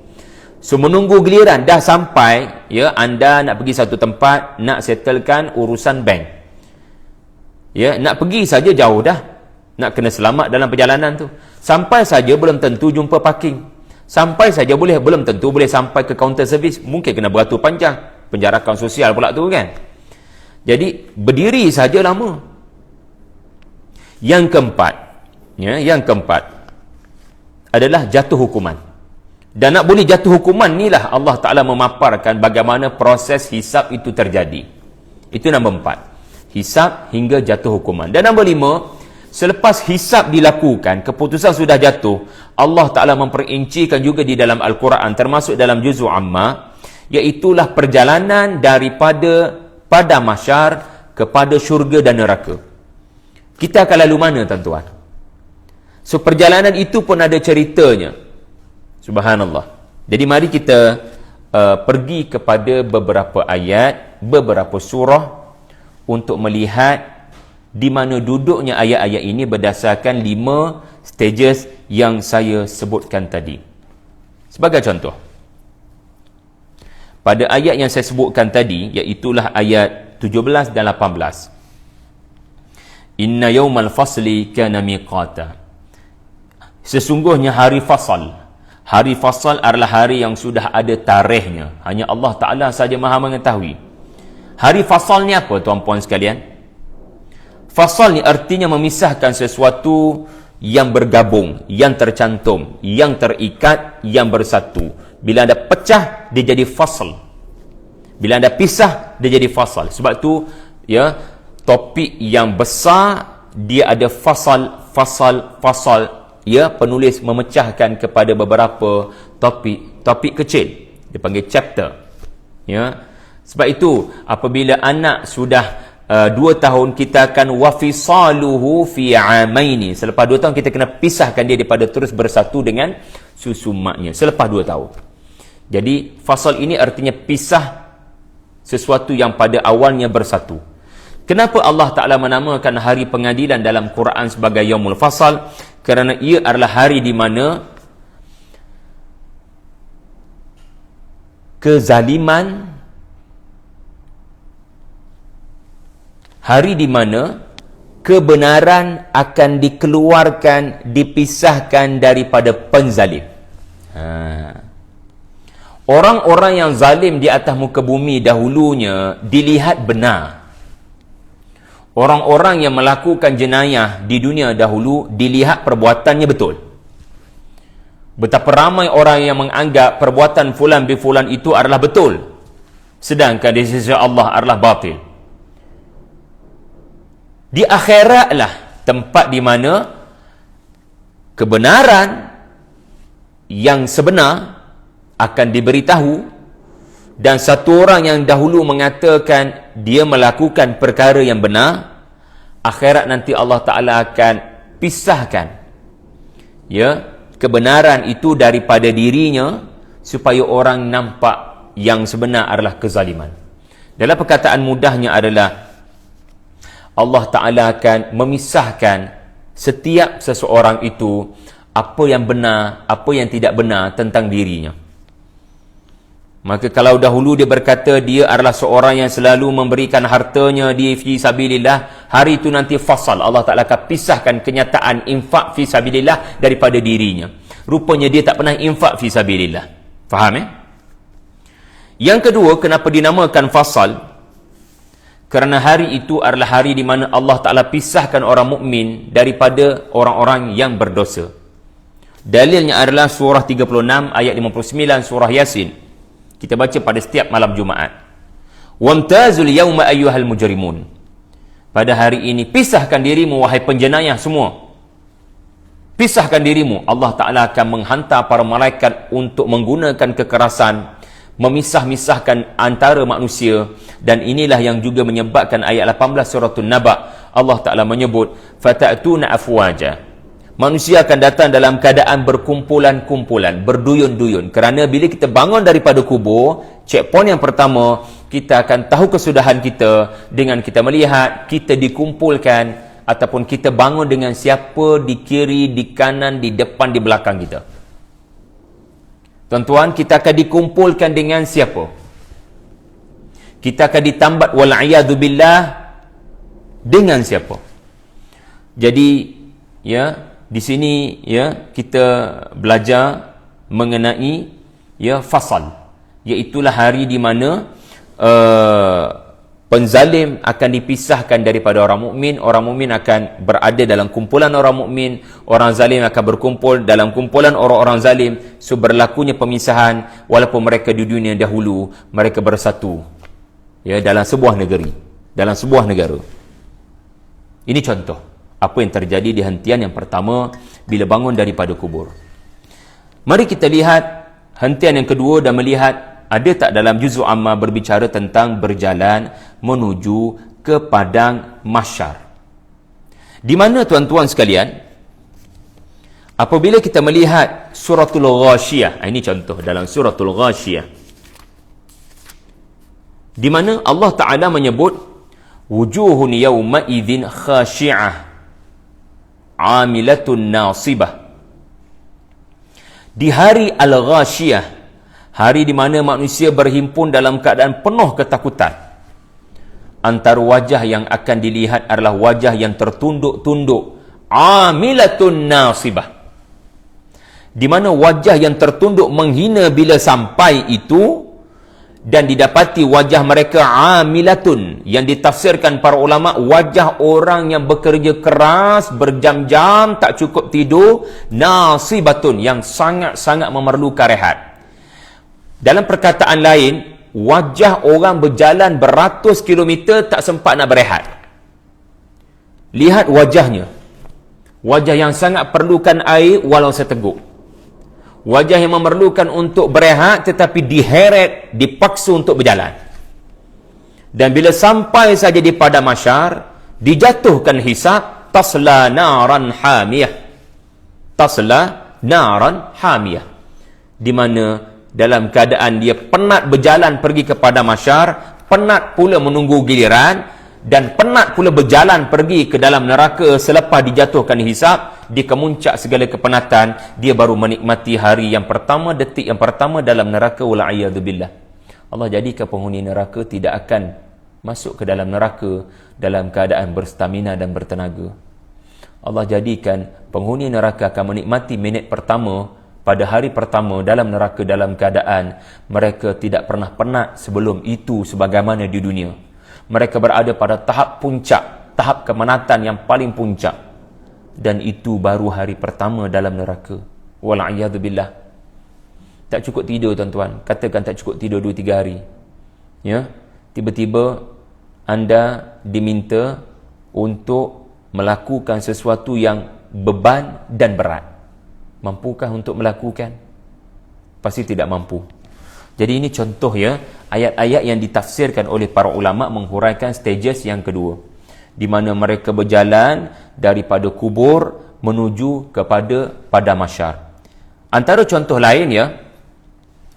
So menunggu giliran dah sampai, ya, anda nak pergi satu tempat, nak settlekan urusan bank. Ya, nak pergi saja jauh dah. Nak kena selamat dalam perjalanan tu. Sampai saja belum tentu jumpa parking. Sampai saja belum tentu boleh sampai ke counter service. Mungkin kena beratur panjang. Penjarakan sosial pula tu kan. Jadi berdiri saja lama. Yang keempat, ya, yang keempat adalah jatuh hukuman. Dan nak boleh jatuh hukuman inilah Allah Ta'ala memaparkan bagaimana proses hisab itu terjadi. Itu nombor 4. Hisab hingga jatuh hukuman. Dan nombor 5, selepas hisab dilakukan, keputusan sudah jatuh, Allah Ta'ala memperincikan juga di dalam Al-Quran, termasuk dalam juz'u amma, iaitulah perjalanan daripada pada mahsyar kepada syurga dan neraka. Kita akan lalu mana, tuan-tuan? So perjalanan itu pun ada ceritanya. Subhanallah. Jadi mari kita pergi kepada beberapa ayat, beberapa surah untuk melihat di mana duduknya ayat-ayat ini berdasarkan 5 stages yang saya sebutkan tadi. Sebagai contoh, pada ayat yang saya sebutkan tadi, iaitulah ayat 17 dan 18. Inna yawmal fasli kana miqata. Sesungguhnya hari fasal. Hari fasal adalah hari yang sudah ada tarikhnya. Hanya Allah Ta'ala saja maha mengetahui. Hari fasal ni apa, tuan-puan sekalian? Fasal ni artinya memisahkan sesuatu yang bergabung, yang tercantum, yang terikat, yang bersatu. Bila ada pecah, dia jadi fasal. Bila ada pisah, dia jadi fasal. Sebab tu, ya, topik yang besar, dia ada fasal, ya, penulis memecahkan kepada beberapa topik kecil. Dia panggil chapter. Ya. Sebab itu apabila anak sudah 2 tahun, kita akan wafisaluhu fi amaini. Selepas 2 tahun kita kena pisahkan dia daripada terus bersatu dengan susu maknya selepas 2 tahun. Jadi fasal ini artinya pisah sesuatu yang pada awalnya bersatu. Kenapa Allah Ta'ala menamakan hari pengadilan dalam Quran sebagai Yaumul Fasal? Kerana ia adalah hari di mana kezaliman, hari di mana kebenaran akan dikeluarkan, dipisahkan daripada penzalim. Orang-orang yang zalim di atas muka bumi dahulunya dilihat benar. Orang-orang yang melakukan jenayah di dunia dahulu dilihat perbuatannya betul. Betapa ramai orang yang menganggap perbuatan fulan bin fulan itu adalah betul, sedangkan di sisi Allah adalah batil. Di akhiratlah tempat di mana kebenaran yang sebenar akan diberitahu, dan satu orang yang dahulu mengatakan dia melakukan perkara yang benar, akhirat nanti Allah Ta'ala akan pisahkan, ya, kebenaran itu daripada dirinya supaya orang nampak yang sebenar adalah kezaliman. Dalam perkataan mudahnya adalah Allah Ta'ala akan memisahkan setiap seseorang itu apa yang benar, apa yang tidak benar tentang dirinya. Maka kalau dahulu dia berkata dia adalah seorang yang selalu memberikan hartanya di fi sabilillah, hari itu nanti fasal, Allah Ta'ala akan pisahkan kenyataan infak fi sabilillah daripada dirinya. Rupanya dia tak pernah infak fi sabilillah. Faham, Yang kedua, kenapa dinamakan fasal? Kerana hari itu adalah hari di mana Allah Ta'ala pisahkan orang mukmin daripada orang-orang yang berdosa. Dalilnya adalah surah 36 ayat 59 surah Yasin. Kita baca pada setiap malam Jumaat. Wamtazul yawma ayyuhal mujrimun. Pada hari ini pisahkan dirimu wahai penjenayah semua. Pisahkan dirimu. Allah Ta'ala akan menghantar para malaikat untuk menggunakan kekerasan, memisah-misahkan antara manusia. Dan inilah yang juga menyebabkan ayat 18 surah An-Naba, Allah Ta'ala menyebut fata'tuna afwaja. Manusia akan datang dalam keadaan berkumpulan-kumpulan, berduyun-duyun. Kerana bila kita bangun daripada kubur, checkpoint yang pertama, kita akan tahu kesudahan kita dengan kita melihat kita dikumpulkan ataupun kita bangun dengan siapa di kiri, di kanan, di depan, di belakang kita. Tuan-tuan, kita akan dikumpulkan dengan siapa? Kita akan ditambat wal'iyadu billah dengan siapa? Jadi, ya, di sini ya kita belajar mengenai ya fasal, iaitulah hari di mana penzalim akan dipisahkan daripada orang mukmin, orang mukmin akan berada dalam kumpulan orang mukmin, orang zalim akan berkumpul dalam kumpulan orang-orang zalim. So berlakunya pemisahan walaupun mereka di dunia dahulu mereka bersatu ya dalam sebuah negeri, dalam sebuah negara. Ini contoh apa yang terjadi di hentian yang pertama bila bangun daripada kubur. Mari kita lihat hentian yang kedua dan melihat ada tak dalam juzuk amma berbicara tentang berjalan menuju ke padang mahsyar. Di mana tuan-tuan sekalian, apabila kita melihat suratul Ghashiyah, ini contoh dalam suratul Ghashiyah, di mana Allah Ta'ala menyebut wujuhun yawma idzin khashi'ah amilatun nasibah. Di hari Al-Ghashiyah, hari di mana manusia berhimpun dalam keadaan penuh ketakutan, antara wajah yang akan dilihat adalah wajah yang tertunduk-tunduk, amilatun nasibah, di mana wajah yang tertunduk menghina bila sampai itu, dan didapati wajah mereka amilatun, yang ditafsirkan para ulama wajah orang yang bekerja keras berjam-jam tak cukup tidur, nasibatun, yang sangat-sangat memerlukan rehat. Dalam perkataan lain, wajah orang berjalan beratus kilometer tak sempat nak berehat. Lihat wajahnya, wajah yang sangat perlukan air walau seteguk, wajah yang memerlukan untuk berehat tetapi diheret, dipaksa untuk berjalan. Dan bila sampai saja di padang mahsyar, dijatuhkan hisab, tasla naran hamiyah, tasla naran hamiyah, di mana dalam keadaan dia penat berjalan pergi kepada mahsyar, penat pula menunggu giliran, dan penat pula berjalan pergi ke dalam neraka selepas dijatuhkan hisab, di kemuncak segala kepenatan, dia baru menikmati hari yang pertama, detik yang pertama dalam neraka, wal'iyadzubillah. Allah jadikan penghuni neraka tidak akan masuk ke dalam neraka dalam keadaan berstamina dan bertenaga. Allah jadikan penghuni neraka akan menikmati minit pertama pada hari pertama dalam neraka dalam keadaan mereka tidak pernah penat sebelum itu sebagaimana di dunia. Mereka berada pada tahap puncak, tahap kemenatan yang paling puncak, dan itu baru hari pertama dalam neraka. Wal'iyadzubillah. Tak cukup tidur tuan-tuan, katakan tak cukup tidur 2-3 hari, ya, tiba-tiba anda diminta untuk melakukan sesuatu yang beban dan berat. Mampukah untuk melakukan? Pasti tidak mampu. Jadi ini contoh ya, ayat-ayat yang ditafsirkan oleh para ulama menghuraikan stages yang kedua, di mana mereka berjalan daripada kubur menuju kepada padang mahsyar. Antara contoh lain ya,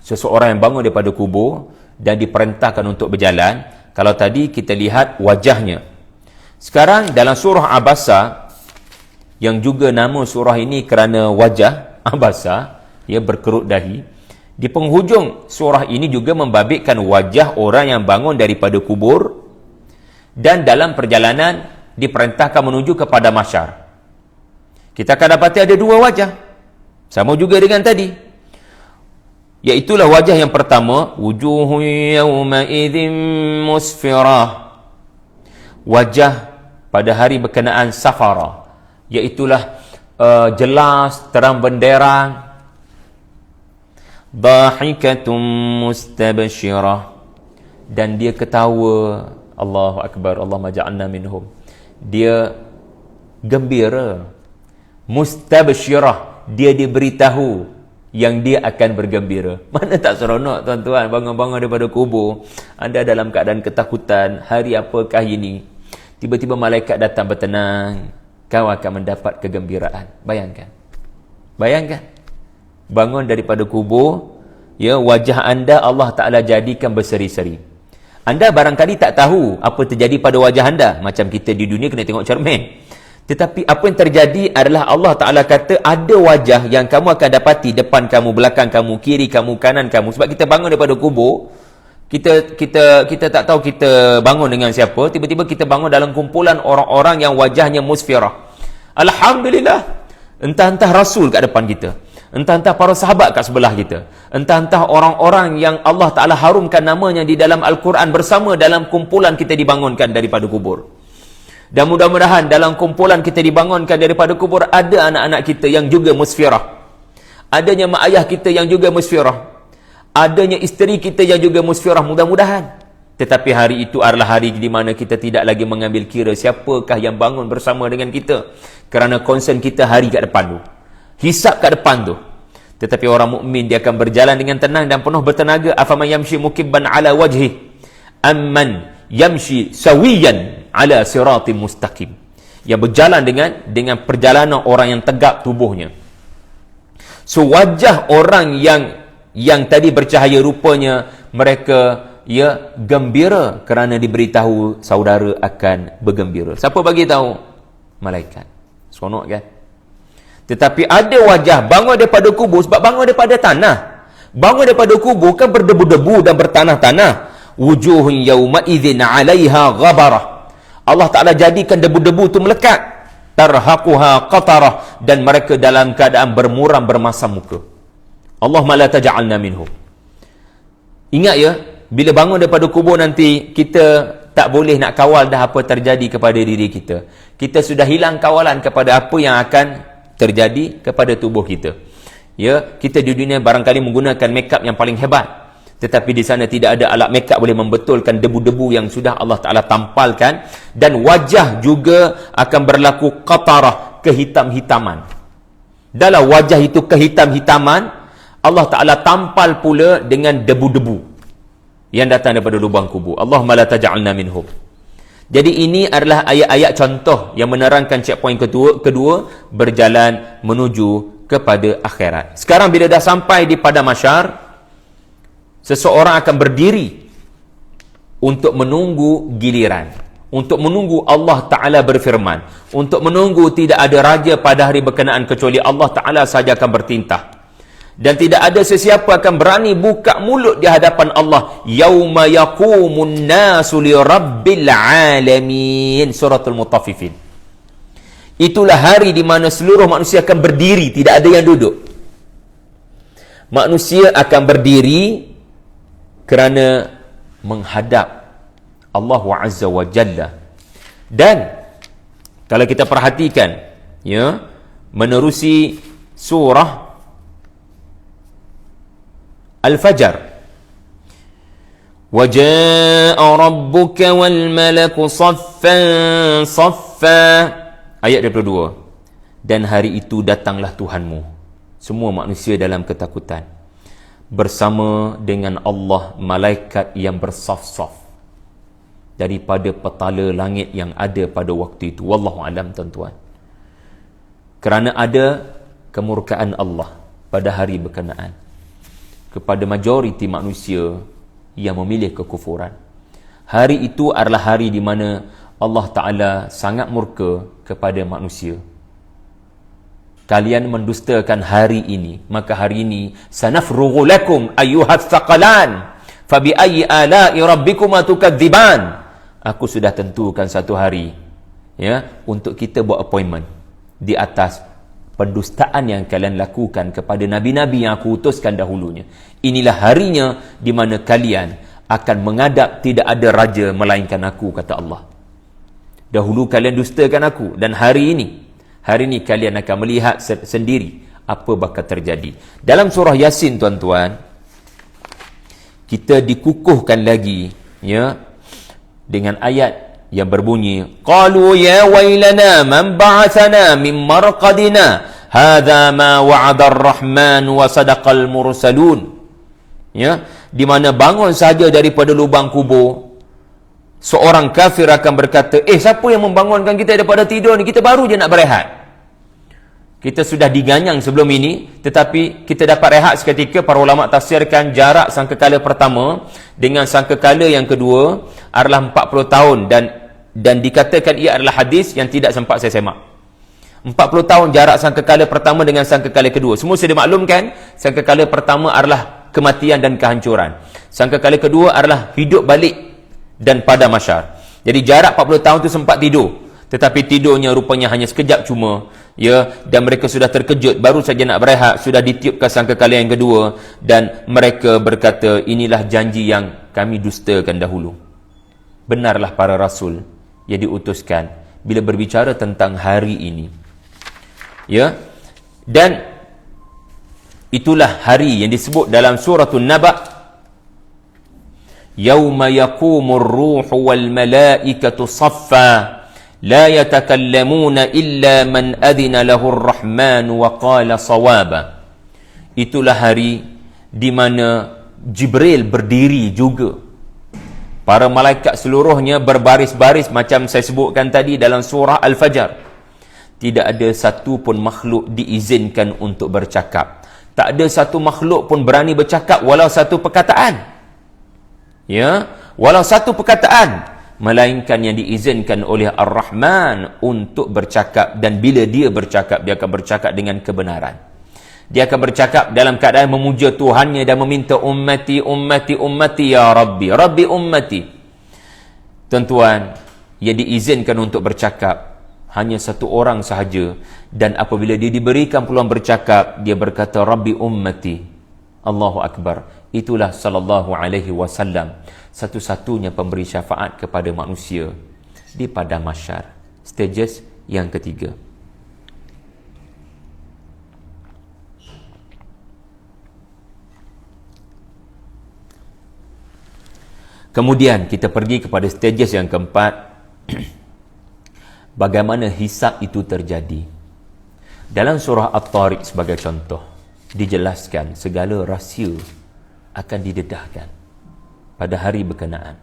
seseorang yang bangun daripada kubur dan diperintahkan untuk berjalan. Kalau tadi kita lihat wajahnya, sekarang dalam surah Abasa, yang juga nama surah ini kerana wajah Abasa, ya, berkerut dahi, di penghujung surah ini juga membabitkan wajah orang yang bangun daripada kubur dan dalam perjalanan diperintahkan menuju kepada mahsyar. Kita akan dapati ada dua wajah, sama juga dengan tadi, iaitulah wajah yang pertama, wujuhun yawma idzin musfirah, wajah pada hari berkenaan safara, iaitulah jelas, terang benderang, dhahikatum mustabshirah, dan dia ketawa, Allahu Akbar, Allahumma ja'alna minhum, dia gembira, mustabshirah, dia diberitahu yang dia akan bergembira. Mana tak seronok tuan-tuan, bangun-bangun daripada kubur, anda dalam keadaan ketakutan, hari apakah ini, tiba-tiba malaikat datang bertenang, kau akan mendapat kegembiraan. Bayangkan, bayangkan, bangun daripada kubur, ya, wajah anda Allah Ta'ala jadikan berseri-seri. Anda barangkali tak tahu apa terjadi pada wajah anda, macam kita di dunia kena tengok cermin. Tetapi apa yang terjadi adalah Allah Ta'ala kata ada wajah yang kamu akan dapati depan kamu, belakang kamu, kiri kamu, kanan kamu. Sebab kita bangun daripada kubur, kita tak tahu kita bangun dengan siapa, tiba-tiba kita bangun dalam kumpulan orang-orang yang wajahnya musfirah. Alhamdulillah, entah-entah Rasul kat depan kita, entah-entah para sahabat kat sebelah kita, entah-entah orang-orang yang Allah Ta'ala harumkan namanya di dalam Al-Quran bersama dalam kumpulan kita dibangunkan daripada kubur. Dan mudah-mudahan dalam kumpulan kita dibangunkan daripada kubur ada anak-anak kita yang juga musfirah, adanya mak ayah kita yang juga musfirah, adanya isteri kita yang juga musfirah, mudah-mudahan. Tetapi hari itu adalah hari di mana kita tidak lagi mengambil kira siapakah yang bangun bersama dengan kita, kerana concern kita hari kat depan tu, hisab kat depan tu. Tetapi orang mukmin dia akan berjalan dengan tenang dan penuh bertenaga. Afaman yamshi mukibban ala wajhi amman yamshi sawiyan ala siratim mustaqim, yang berjalan dengan perjalanan orang yang tegak tubuhnya. So wajah orang yang tadi bercahaya, rupanya mereka gembira kerana diberitahu saudara akan bergembira. Siapa bagi tahu? Malaikat. Seronok kan? Tetapi ada wajah bangun daripada kubur, sebab bangun daripada tanah. Bangun daripada kubur kan berdebu-debu dan bertanah-tanah. Wujuhun yawma idzin 'alaiha ghabarah. Allah Ta'ala jadikan debu-debu itu melekat. Tarhaquha qatarah, dan mereka dalam keadaan bermuram bermasam muka. Allahumma la taj'alna minhum. Ingat ya, bila bangun daripada kubur nanti, kita tak boleh nak kawal dah apa terjadi kepada diri kita. Kita sudah hilang kawalan kepada apa yang akan terjadi kepada tubuh kita. Ya, kita di dunia barangkali menggunakan makeup yang paling hebat, tetapi di sana tidak ada alat makeup boleh membetulkan debu-debu yang sudah Allah Ta'ala tampalkan. Dan wajah juga akan berlaku qatarah, kehitam-hitaman. Dalam wajah itu kehitam-hitaman, Allah Ta'ala tampal pula dengan debu-debu yang datang daripada lubang kubur. Allahumma la taj'alna minhum. Jadi ini adalah ayat-ayat contoh yang menerangkan checkpoint kedua, berjalan menuju kepada akhirat. Sekarang bila dah sampai di padang mahsyar, seseorang akan berdiri untuk menunggu giliran, untuk menunggu Allah Ta'ala berfirman, untuk menunggu tidak ada raja pada hari berkenaan kecuali Allah Ta'ala saja akan bertintah. Dan tidak ada sesiapa akan berani buka mulut di hadapan Allah. Yauma yaqumun nasu li rabbil alamin. Suratul Mutaffifin. Itulah hari di mana seluruh manusia akan berdiri, tidak ada yang duduk. Manusia akan berdiri kerana menghadap Allah Azza wa Jalla. Dan kalau kita perhatikan, ya, menerusi surah Al-Fajr, wa jaa rabbuka wal malaku saffan saffa, ayat 22. Dan hari itu datanglah Tuhanmu, semua manusia dalam ketakutan, bersama dengan Allah, malaikat yang bersaf-saf daripada petala langit yang ada pada waktu itu. Wallahu alam, tuan-tuan. Kerana ada kemurkaan Allah pada hari berkenaan kepada majoriti manusia yang memilih kekufuran. Hari itu adalah hari di mana Allah Ta'ala sangat murka kepada manusia. Kalian mendustakan hari ini, maka hari ini sanafrughu lakum ayyuhas thaqalan fabi ayyi ala'i rabbikuma tukadziban. Aku sudah tentukan satu hari, ya, untuk kita buat appointment di atas pendustaan yang kalian lakukan kepada nabi-nabi yang aku utuskan dahulunya. Inilah harinya di mana kalian akan menghadap tidak ada raja melainkan aku, kata Allah. Dahulu kalian dustakan aku, dan hari ini kalian akan melihat sendiri apa bakal terjadi. Dalam surah Yasin, tuan-tuan, kita dikukuhkan lagi, ya, dengan ayat yang berbunyi, qalu ya wailana man ba'athana min marqadina hadza ma wa'ada ar-rahman wa sadaqal mursalun. Ya, di mana bangun saja daripada lubang kubur, seorang kafir akan berkata, siapa yang membangunkan kita daripada tidur ni? Kita baru je nak berehat. Kita sudah diganyang sebelum ini, tetapi kita dapat rehat seketika. Para ulama tafsirkan jarak sangkakala pertama dengan sangkakala yang kedua adalah 40 tahun, dan dikatakan ia adalah hadis yang tidak sempat saya semak. 40 tahun jarak sangkakala pertama dengan sangkakala kedua. Semua sudah maklumkan, sangkakala pertama adalah kematian dan kehancuran. Sangkakala kedua adalah hidup balik dan pada mahsyar. Jadi jarak 40 tahun tu sempat tidur. Tetapi tidurnya rupanya hanya sekejap cuma, ya, dan mereka sudah terkejut, baru saja nak berehat sudah ditiupkan sangkakala yang kedua, dan mereka berkata, inilah janji yang kami dustakan dahulu. Benarlah para rasul yang diutuskan bila berbicara tentang hari ini. Ya. Dan itulah hari yang disebut dalam suratul Naba, yauma yaqumur ruhu wal malaikatu saffa la yatakallamuna illa man adina lahur rahman wa qala sawaba. Itulah hari di mana Jibril berdiri juga, para malaikat seluruhnya berbaris-baris macam saya sebutkan tadi dalam surah Al-Fajr. Tidak ada satu pun makhluk diizinkan untuk bercakap. Tak ada satu makhluk pun berani bercakap walau satu perkataan. Ya, walau satu perkataan, melainkan yang diizinkan oleh Ar-Rahman untuk bercakap, dan bila dia bercakap, dia akan bercakap dengan kebenaran. Dia akan bercakap dalam keadaan memuja Tuhannya dan meminta ummati, ummati, ummati ya Rabbi, Rabbi ummati. Tuan-tuan, yang diizinkan untuk bercakap hanya satu orang sahaja, dan apabila dia diberikan peluang bercakap, dia berkata Rabbi ummati. Allahu Akbar. Itulah sallallahu alaihi wasallam, satu-satunya pemberi syafaat kepada manusia di padang mahsyar. Stages yang ketiga. Kemudian kita pergi kepada stages yang keempat. Bagaimana hisab itu terjadi. Dalam surah At-Tariq sebagai contoh, dijelaskan segala rahsia akan didedahkan pada hari berkenaan.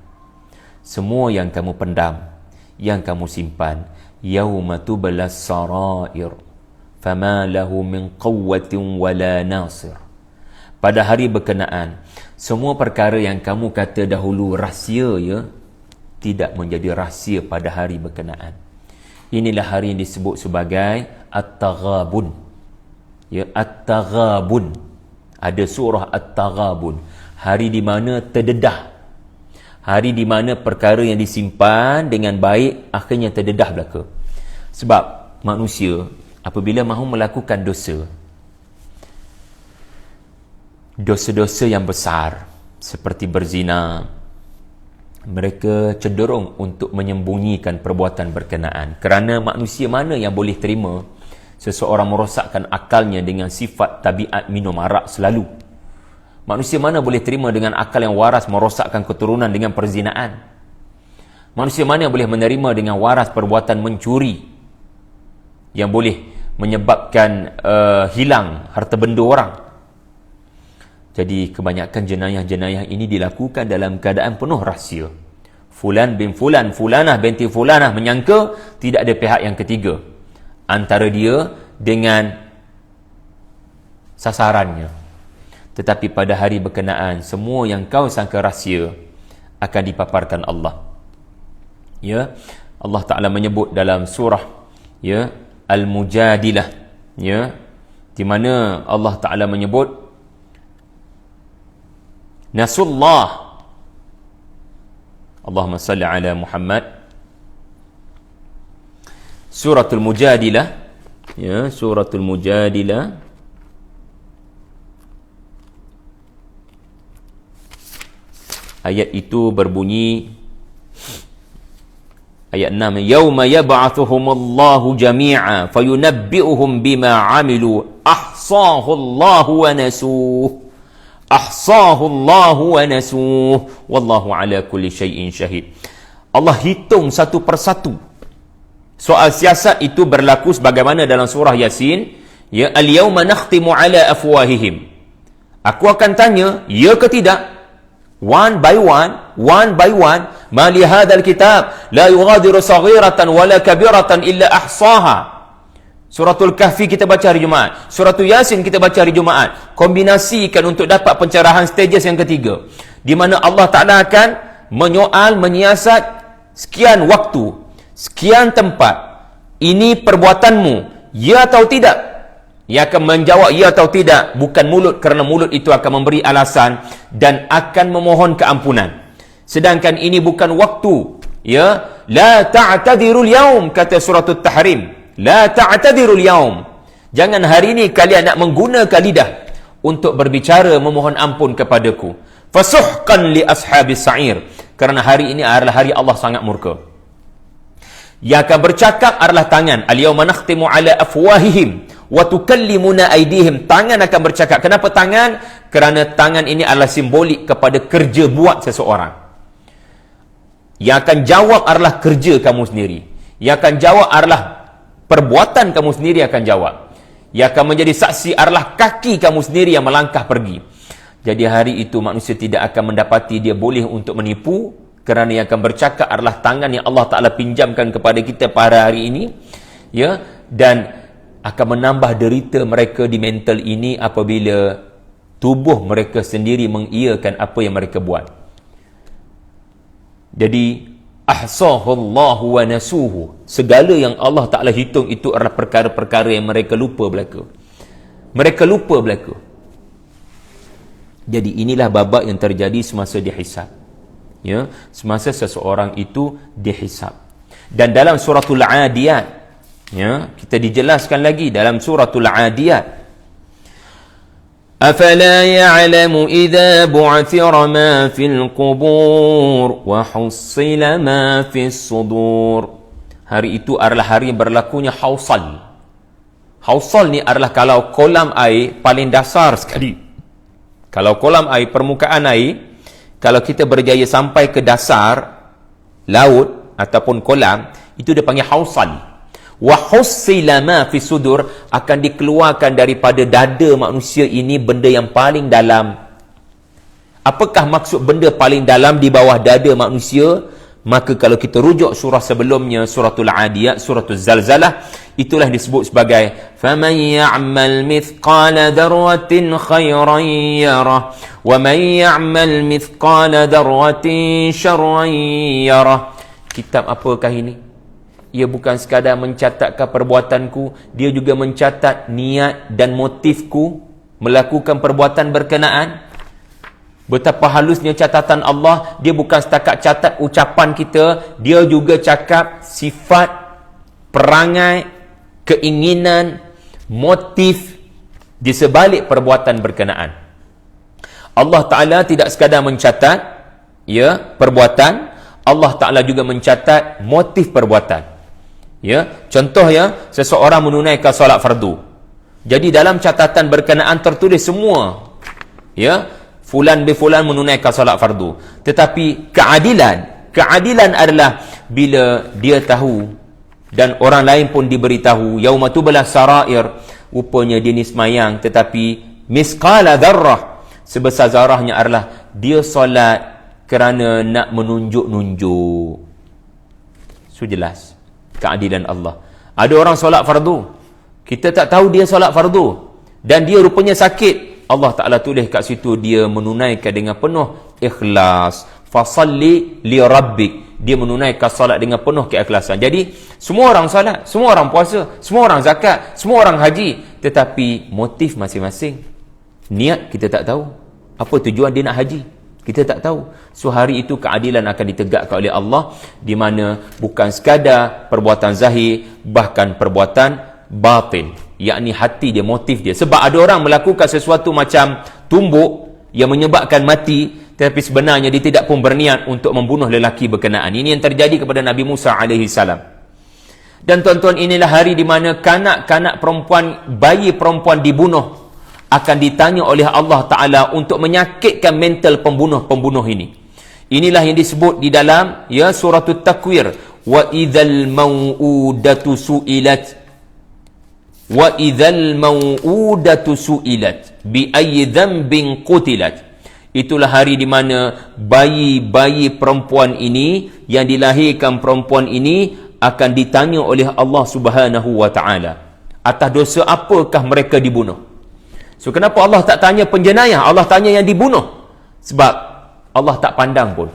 Semua yang kamu pendam, yang kamu simpan, yauma tublas sarair fama lahu min quwwatin wala nasir. Pada hari berkenaan, semua perkara yang kamu kata dahulu rahsia, ya, tidak menjadi rahsia pada hari berkenaan. Inilah hari yang disebut sebagai At-Taghabun. Ya, At-Taghabun. Ada surah At-Taghabun. Hari di mana terdedah. Hari di mana perkara yang disimpan dengan baik akhirnya terdedah belaka. Sebab manusia apabila mahu melakukan dosa, dosa-dosa yang besar seperti berzina, mereka cenderung untuk menyembunyikan perbuatan berkenaan. Kerana manusia mana yang boleh terima seseorang merosakkan akalnya dengan sifat tabiat minum arak selalu? Manusia mana boleh terima dengan akal yang waras merosakkan keturunan dengan perzinaan? Manusia mana yang boleh menerima dengan waras perbuatan mencuri yang boleh menyebabkan hilang harta benda orang? Jadi kebanyakan jenayah-jenayah ini dilakukan dalam keadaan penuh rahsia. Fulan bin Fulan, Fulanah binti Fulanah menyangka tidak ada pihak yang ketiga antara dia dengan sasarannya. Tetapi pada hari berkenaan, semua yang kau sangka rahsia akan dipaparkan Allah. Ya, Allah Ta'ala menyebut dalam surah, ya, Al-Mujadilah, ya, di mana Allah Ta'ala menyebut Nasullah. Allahumma salli ala Muhammad. Suratul Mujadilah, ya, Suratul Mujadilah ayat itu berbunyi, ayat 6, yauma yab'athuhumullahu jami'a fayunabbi'uhum bima 'amilu ahsahu Allahu wa nasuh. Ahsahu Allahu wa nasuh wallahu ala kulli syai'in syahid. Allah hitung satu persatu. Soal siasat itu berlaku sebagaimana dalam surah Yasin, ya, al-yauma nakhtimu ala afwahihim. Aku akan tanya, ya ke tidak? One by one, ma li hadzal kitab la yughadiru saghiratan wala kabiratan illa ahsaha. Suratul Kahfi kita baca hari Jumaat, Suratul Yasin kita baca hari Jumaat. Kombinasikan untuk dapat pencerahan stages yang ketiga, di mana Allah Ta'ala akan menyoal, menyiasat sekian waktu, sekian tempat. Ini perbuatanmu ya atau tidak. Ia akan menjawab ya atau tidak, bukan mulut, kerana mulut itu akan memberi alasan dan akan memohon keampunan. Sedangkan ini bukan waktu, ya. La ta'tadirul yaum, kata surah At-Tahrim. La ta'tadirul yaum. Jangan hari ini kalian nak menggunakan lidah untuk berbicara memohon ampun kepadaku. Fasuhqan li ashabis sa'ir. Kerana hari ini adalah hari Allah sangat murka. Yang akan bercakap adalah tangan. Al-yawma nakhtimu ala afwahihim wa tukallimuna aydihim. Tangan akan bercakap. Kenapa tangan? Kerana tangan ini adalah simbolik kepada kerja buat seseorang. Yang akan jawab adalah kerja kamu sendiri. Yang akan jawab adalah perbuatan kamu sendiri akan jawab. Yang akan menjadi saksi adalah kaki kamu sendiri yang melangkah pergi. Jadi hari itu manusia tidak akan mendapati dia boleh untuk menipu, kerana yang akan bercakap adalah tangan yang Allah Ta'ala pinjamkan kepada kita pada hari ini, ya, dan akan menambah derita mereka di mental ini apabila tubuh mereka sendiri mengiyakan apa yang mereka buat. Jadi ahsahullahu wa nasuhu. Segala yang Allah Ta'ala hitung itu adalah perkara-perkara yang mereka lupa belaka. Mereka lupa belaka. Jadi inilah babak yang terjadi semasa dihisab. Ya, semasa seseorang itu dihisab. Dan dalam suratul Adiyat, ya, kita dijelaskan lagi dalam suratul Adiyat. Afala ya'lamu idza bu'thira ma fil qubur wa hussila ma fis sudur. Hari itu adalah hari yang berlakunya hausal. Hausal ni adalah kalau kolam air paling dasar sekali. Kalau kolam air, permukaan air, kalau kita berjaya sampai ke dasar laut ataupun kolam, itu dia panggil hausal. Wa hussila ma fi sudur, akan dikeluarkan daripada dada manusia ini benda yang paling dalam. Apakah maksud benda paling dalam di bawah dada manusia? Maka kalau kita rujuk surah sebelumnya, suratul Adiyat, suratul Zalzalah, itulah disebut sebagai faman ya'mal mithqala darratin khairan yarah wa man ya'mal mithqala darratin syarran yarah. Kitab apakah ini? Ia bukan sekadar mencatatkan perbuatanku, dia juga mencatat niat dan motifku melakukan perbuatan berkenaan. Betapa halusnya catatan Allah. Dia bukan setakat catat ucapan kita, dia juga cakap sifat, perangai, keinginan, motif di sebalik perbuatan berkenaan. Allah Ta'ala tidak sekadar mencatat, ya, perbuatan, Allah Ta'ala juga mencatat motif perbuatan. Ya, contoh, ya, seseorang menunaikan solat fardu. Jadi dalam catatan berkenaan tertulis semua, ya, fulan bin fulan menunaikan solat fardu. Tetapi keadilan adalah bila dia tahu dan orang lain pun diberitahu, yauma tubla sarair, rupanya dia ni semayang, tetapi misqala dzarrah, sebesar zarahnya adalah dia solat kerana nak menunjuk-nunjuk. So jelas keadilan Allah. Ada orang solat fardu, kita tak tahu dia solat fardu dan dia rupanya sakit, Allah Ta'ala tulis kat situ dia menunaikan dengan penuh ikhlas. Fasalli li rabbik. Dia menunaikan salat dengan penuh keikhlasan. Jadi semua orang salat, semua orang puasa, semua orang zakat, semua orang haji, tetapi motif masing-masing. Niat kita tak tahu. Apa tujuan dia nak haji? Kita tak tahu. So hari itu keadilan akan ditegakkan oleh Allah, di mana bukan sekadar perbuatan zahir, bahkan perbuatan batin, yakni hati dia, motif dia. Sebab ada orang melakukan sesuatu macam tumbuk yang menyebabkan mati, tetapi sebenarnya dia tidak pun berniat untuk membunuh lelaki berkenaan. Ini yang terjadi kepada Nabi Musa alaihi salam. Dan tuan-tuan, inilah hari di mana kanak-kanak perempuan, bayi perempuan dibunuh, akan ditanya oleh Allah Ta'ala untuk menyakitkan mental pembunuh-pembunuh ini. Inilah yang disebut di dalam, ya, suratul Takwir, wa idzal mau'udatu su'ilat wa idzal mau'udatu su'ilat bi ayyi dhanbin qutilat. Itulah hari di mana bayi-bayi perempuan ini, yang dilahirkan perempuan ini, akan ditanya oleh Allah Subhanahu wa Ta'ala atas dosa apakah mereka dibunuh. So kenapa Allah tak tanya penjenayah, Allah tanya yang dibunuh? Sebab Allah tak pandang pun.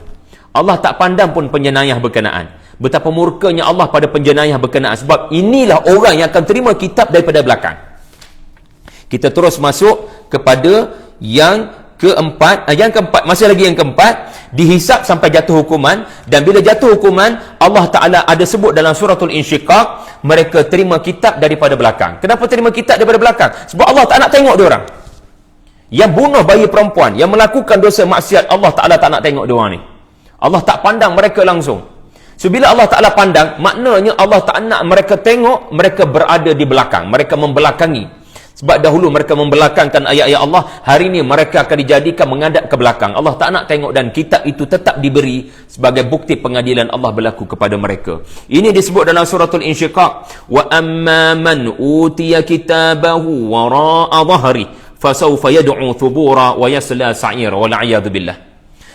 Allah tak pandang pun penjenayah berkenaan. Betapa murkanya Allah pada penjenayah berkenaan. Sebab inilah orang yang akan terima kitab daripada belakang. Kita terus masuk kepada yang keempat. Masih lagi yang keempat, dihisap sampai jatuh hukuman. Dan bila jatuh hukuman, Allah Ta'ala ada sebut dalam suratul Insyiqaq, mereka terima kitab daripada belakang. Kenapa terima kitab daripada belakang? Sebab Allah tak nak tengok diorang. Yang bunuh bayi perempuan, yang melakukan dosa maksiat, Allah Ta'ala tak nak tengok diorang ni. Allah tak pandang mereka langsung. So bila Allah Ta'ala pandang, maknanya Allah tak nak mereka tengok, mereka berada di belakang, mereka membelakangi. Sebab dahulu mereka membelakangkan ayat-ayat Allah, hari ini mereka akan dijadikan menghadap ke belakang. Allah tak nak tengok, dan kitab itu tetap diberi sebagai bukti pengadilan Allah berlaku kepada mereka. Ini disebut dalam suratul Insyiqaq, wa amma man utiya kitabahu wara'a dhahri fasawfa yad'u thubura wa yasla sa'ira wal a'yadu billah.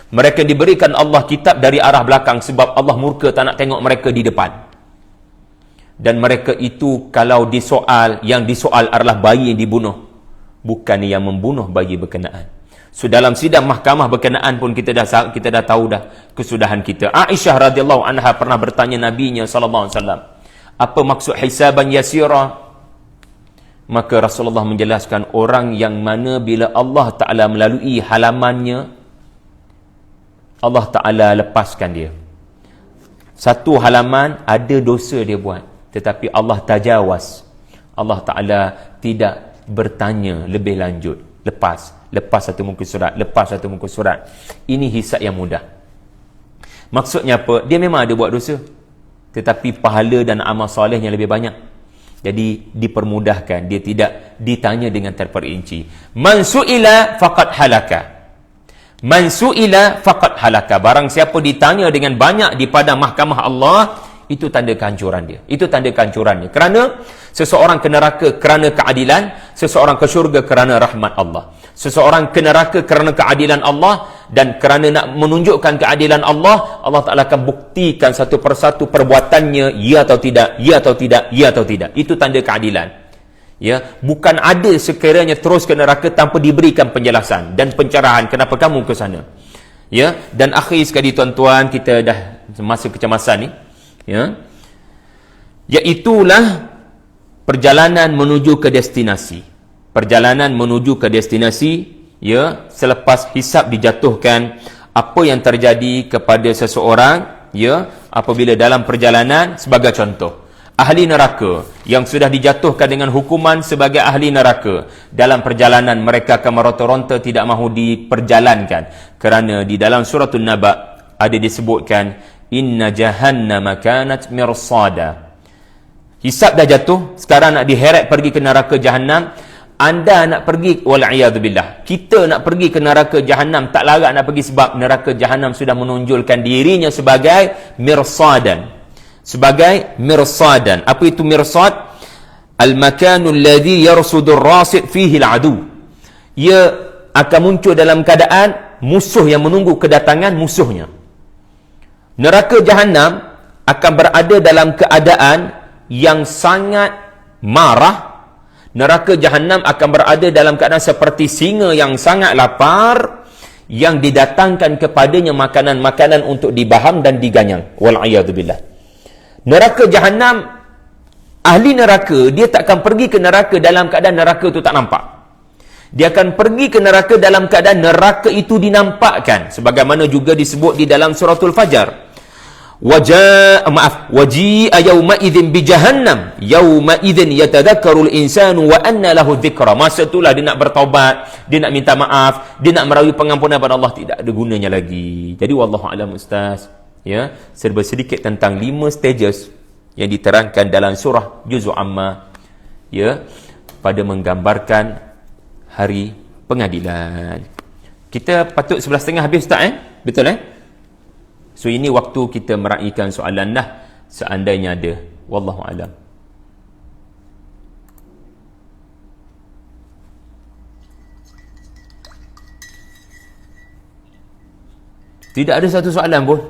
Mereka diberikan Allah kitab dari arah belakang sebab Allah murka tak nak tengok mereka di depan. Dan mereka itu kalau disoal, yang disoal adalah bayi yang dibunuh, bukan yang membunuh bayi berkenaan. So dalam sidang mahkamah berkenaan pun kita dah tahu dah kesudahan kita. Aisyah radhiyallahu anha pernah bertanya nabinya sallallahu alaihi wasallam, apa maksud hisaban yasira? Maka Rasulullah menjelaskan, orang yang mana bila Allah Ta'ala melalui halamannya, Allah Ta'ala lepaskan dia. Satu halaman ada dosa dia buat, tetapi Allah tajawaz. Allah Ta'ala tidak bertanya lebih lanjut. Lepas satu muka surat, lepas satu muka surat. Ini hisab yang mudah. Maksudnya apa? Dia memang ada buat dosa, tetapi pahala dan amal soleh yang lebih banyak. Jadi dipermudahkan, dia tidak ditanya dengan terperinci. Man su'ila faqad halaka. Man su'ila faqad halaka. Barang siapa ditanya dengan banyak di padang mahkamah Allah, itu tanda kehancuran dia. Itu tanda kehancurannya. Kerana seseorang ke neraka kerana keadilan, seseorang ke syurga kerana rahmat Allah. Seseorang ke neraka kerana keadilan Allah, dan kerana nak menunjukkan keadilan Allah, Allah Ta'ala akan buktikan satu persatu perbuatannya, ya atau tidak, ya atau tidak, ya atau tidak. Itu tanda keadilan. Ya, bukan ada sekiranya terus ke neraka tanpa diberikan penjelasan dan pencerahan kenapa kamu ke sana. Ya, dan akhir sekali tuan-tuan, kita dah masa kecemasan ni, ya, iaitulah perjalanan menuju ke destinasi. Perjalanan menuju ke destinasi, ya, selepas hisab dijatuhkan, apa yang terjadi kepada seseorang, ya, apabila dalam perjalanan. Sebagai contoh, ahli neraka yang sudah dijatuhkan dengan hukuman sebagai ahli neraka, dalam perjalanan mereka akan meronta-ronta, tidak mahu diperjalankan, kerana di dalam suratul Naba ada disebutkan, inna jahannama kanat mirsada. Hisab dah jatuh, sekarang nak diheret pergi ke neraka Jahannam. Anda nak pergi, wal'iyadzubillah, kita nak pergi ke neraka Jahannam, tak larat nak pergi sebab neraka Jahannam sudah menonjolkan dirinya sebagai mirsadan. Sebagai mirsadan. Apa itu mirsad? Al-makanu alladhi yarsudur rasid fihi al-adu. Ia akan muncul dalam keadaan musuh yang menunggu kedatangan musuhnya. Neraka Jahannam akan berada dalam keadaan yang sangat marah. Neraka Jahannam akan berada dalam keadaan seperti singa yang sangat lapar, yang didatangkan kepadanya makanan-makanan untuk dibaham dan diganyang. Wal'iyadzubillah. Neraka Jahannam, ahli neraka, dia tak akan pergi ke neraka dalam keadaan neraka itu tak nampak. Dia akan pergi ke neraka dalam keadaan neraka itu dinampakkan. Sebagaimana juga disebut di dalam suratul Fajar. Waji'a yawma idzin bi jahannam yawma idzin yatadhakkaru al-insanu wa anna lahu dhikra. Masa itulah dia nak bertaubat, dia nak minta maaf, dia nak merayu pengampunan pada Allah, tidak ada gunanya lagi. Jadi wallahu alam ustaz, ya, serba sedikit tentang 5 stages yang diterangkan dalam surah Juz'u Amma, ya, pada menggambarkan hari pengadilan. Kita patut 11.30 habis ustaz, betul So ini waktu kita meraihkan soalan lah, seandainya ada. Wallahu alam. Tidak ada satu soalan pun.